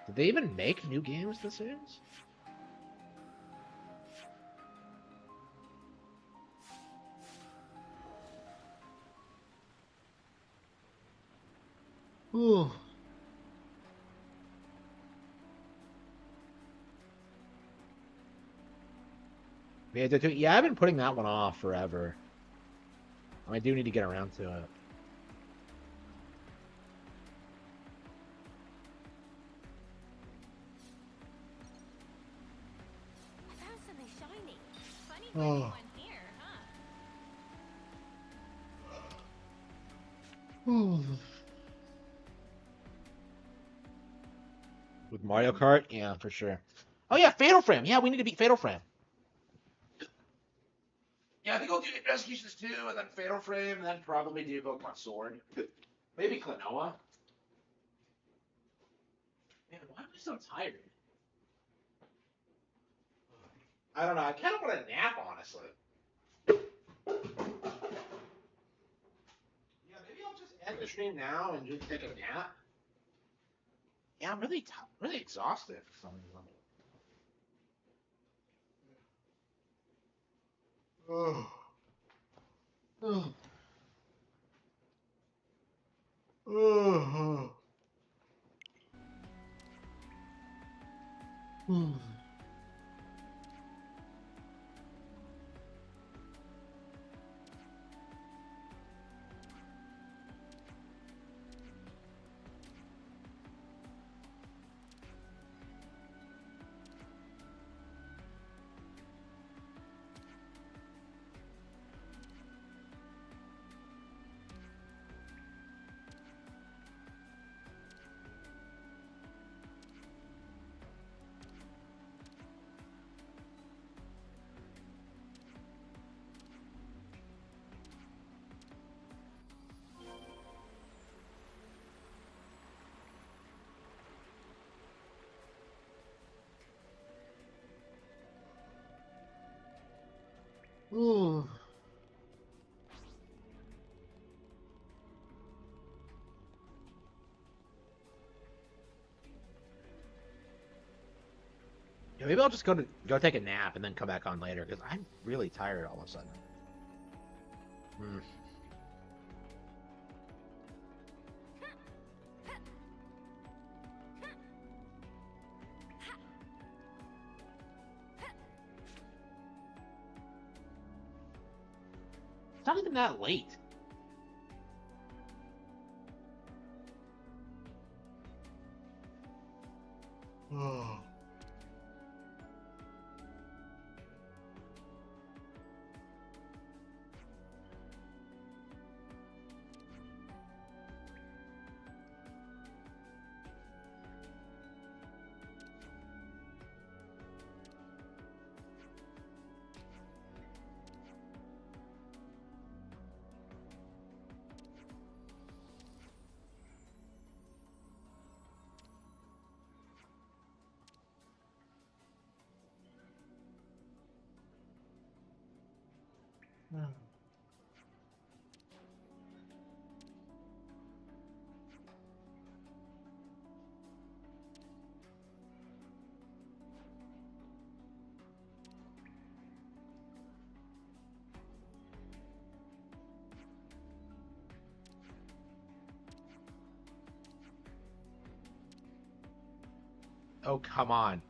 Did they even make new games this series? Ooh. Yeah, I've been putting that one off forever. I do need to get around to it. I found something shiny. Funny Oh. one here, huh? Ooh. With Mario Kart? Yeah, for sure. Oh yeah, Fatal Frame. Yeah, we need to beat Fatal Frame. Yeah, I think I'll do Investigations 2, and then Fatal Frame, and then probably do Pokemon Sword. Maybe Klonoa. Man, why am I so tired? I don't know. I kind of want a nap, honestly. Yeah, maybe I'll just end the stream now and just take a nap. Yeah, I'm really exhausted for some reason. Oh. Oh. Oh. Oh. Maybe I'll just go take a nap and then come back on later because I'm really tired all of a sudden. Hmm. It's not even that late. Oh. Oh, come on.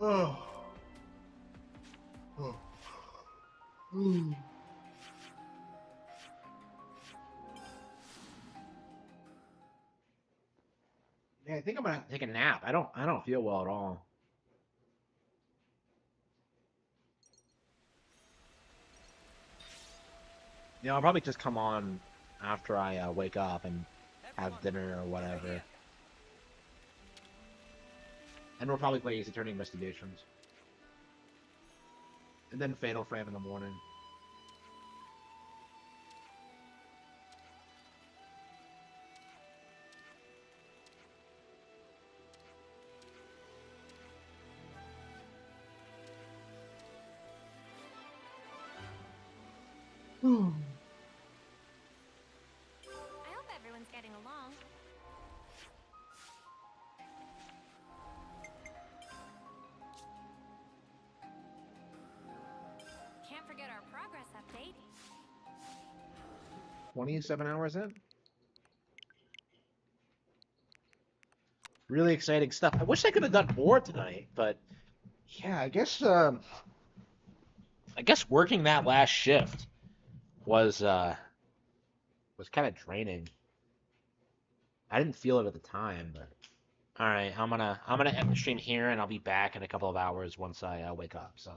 Oh. Oh. Yeah, I think I'm gonna take a nap. I don't feel well at all. I'll probably just come on after I wake up and have dinner or whatever. And we'll probably play Ace Attorney Investigations. And then Fatal Frame in the morning. I hope everyone's getting along. Can't forget our progress update. 27 hours in? Really exciting stuff. I wish I could have done more tonight, but yeah, I guess working that last shift was kind of draining. I didn't feel it at the time, but all right, I'm gonna end the stream here, and I'll be back in a couple of hours once I wake up. So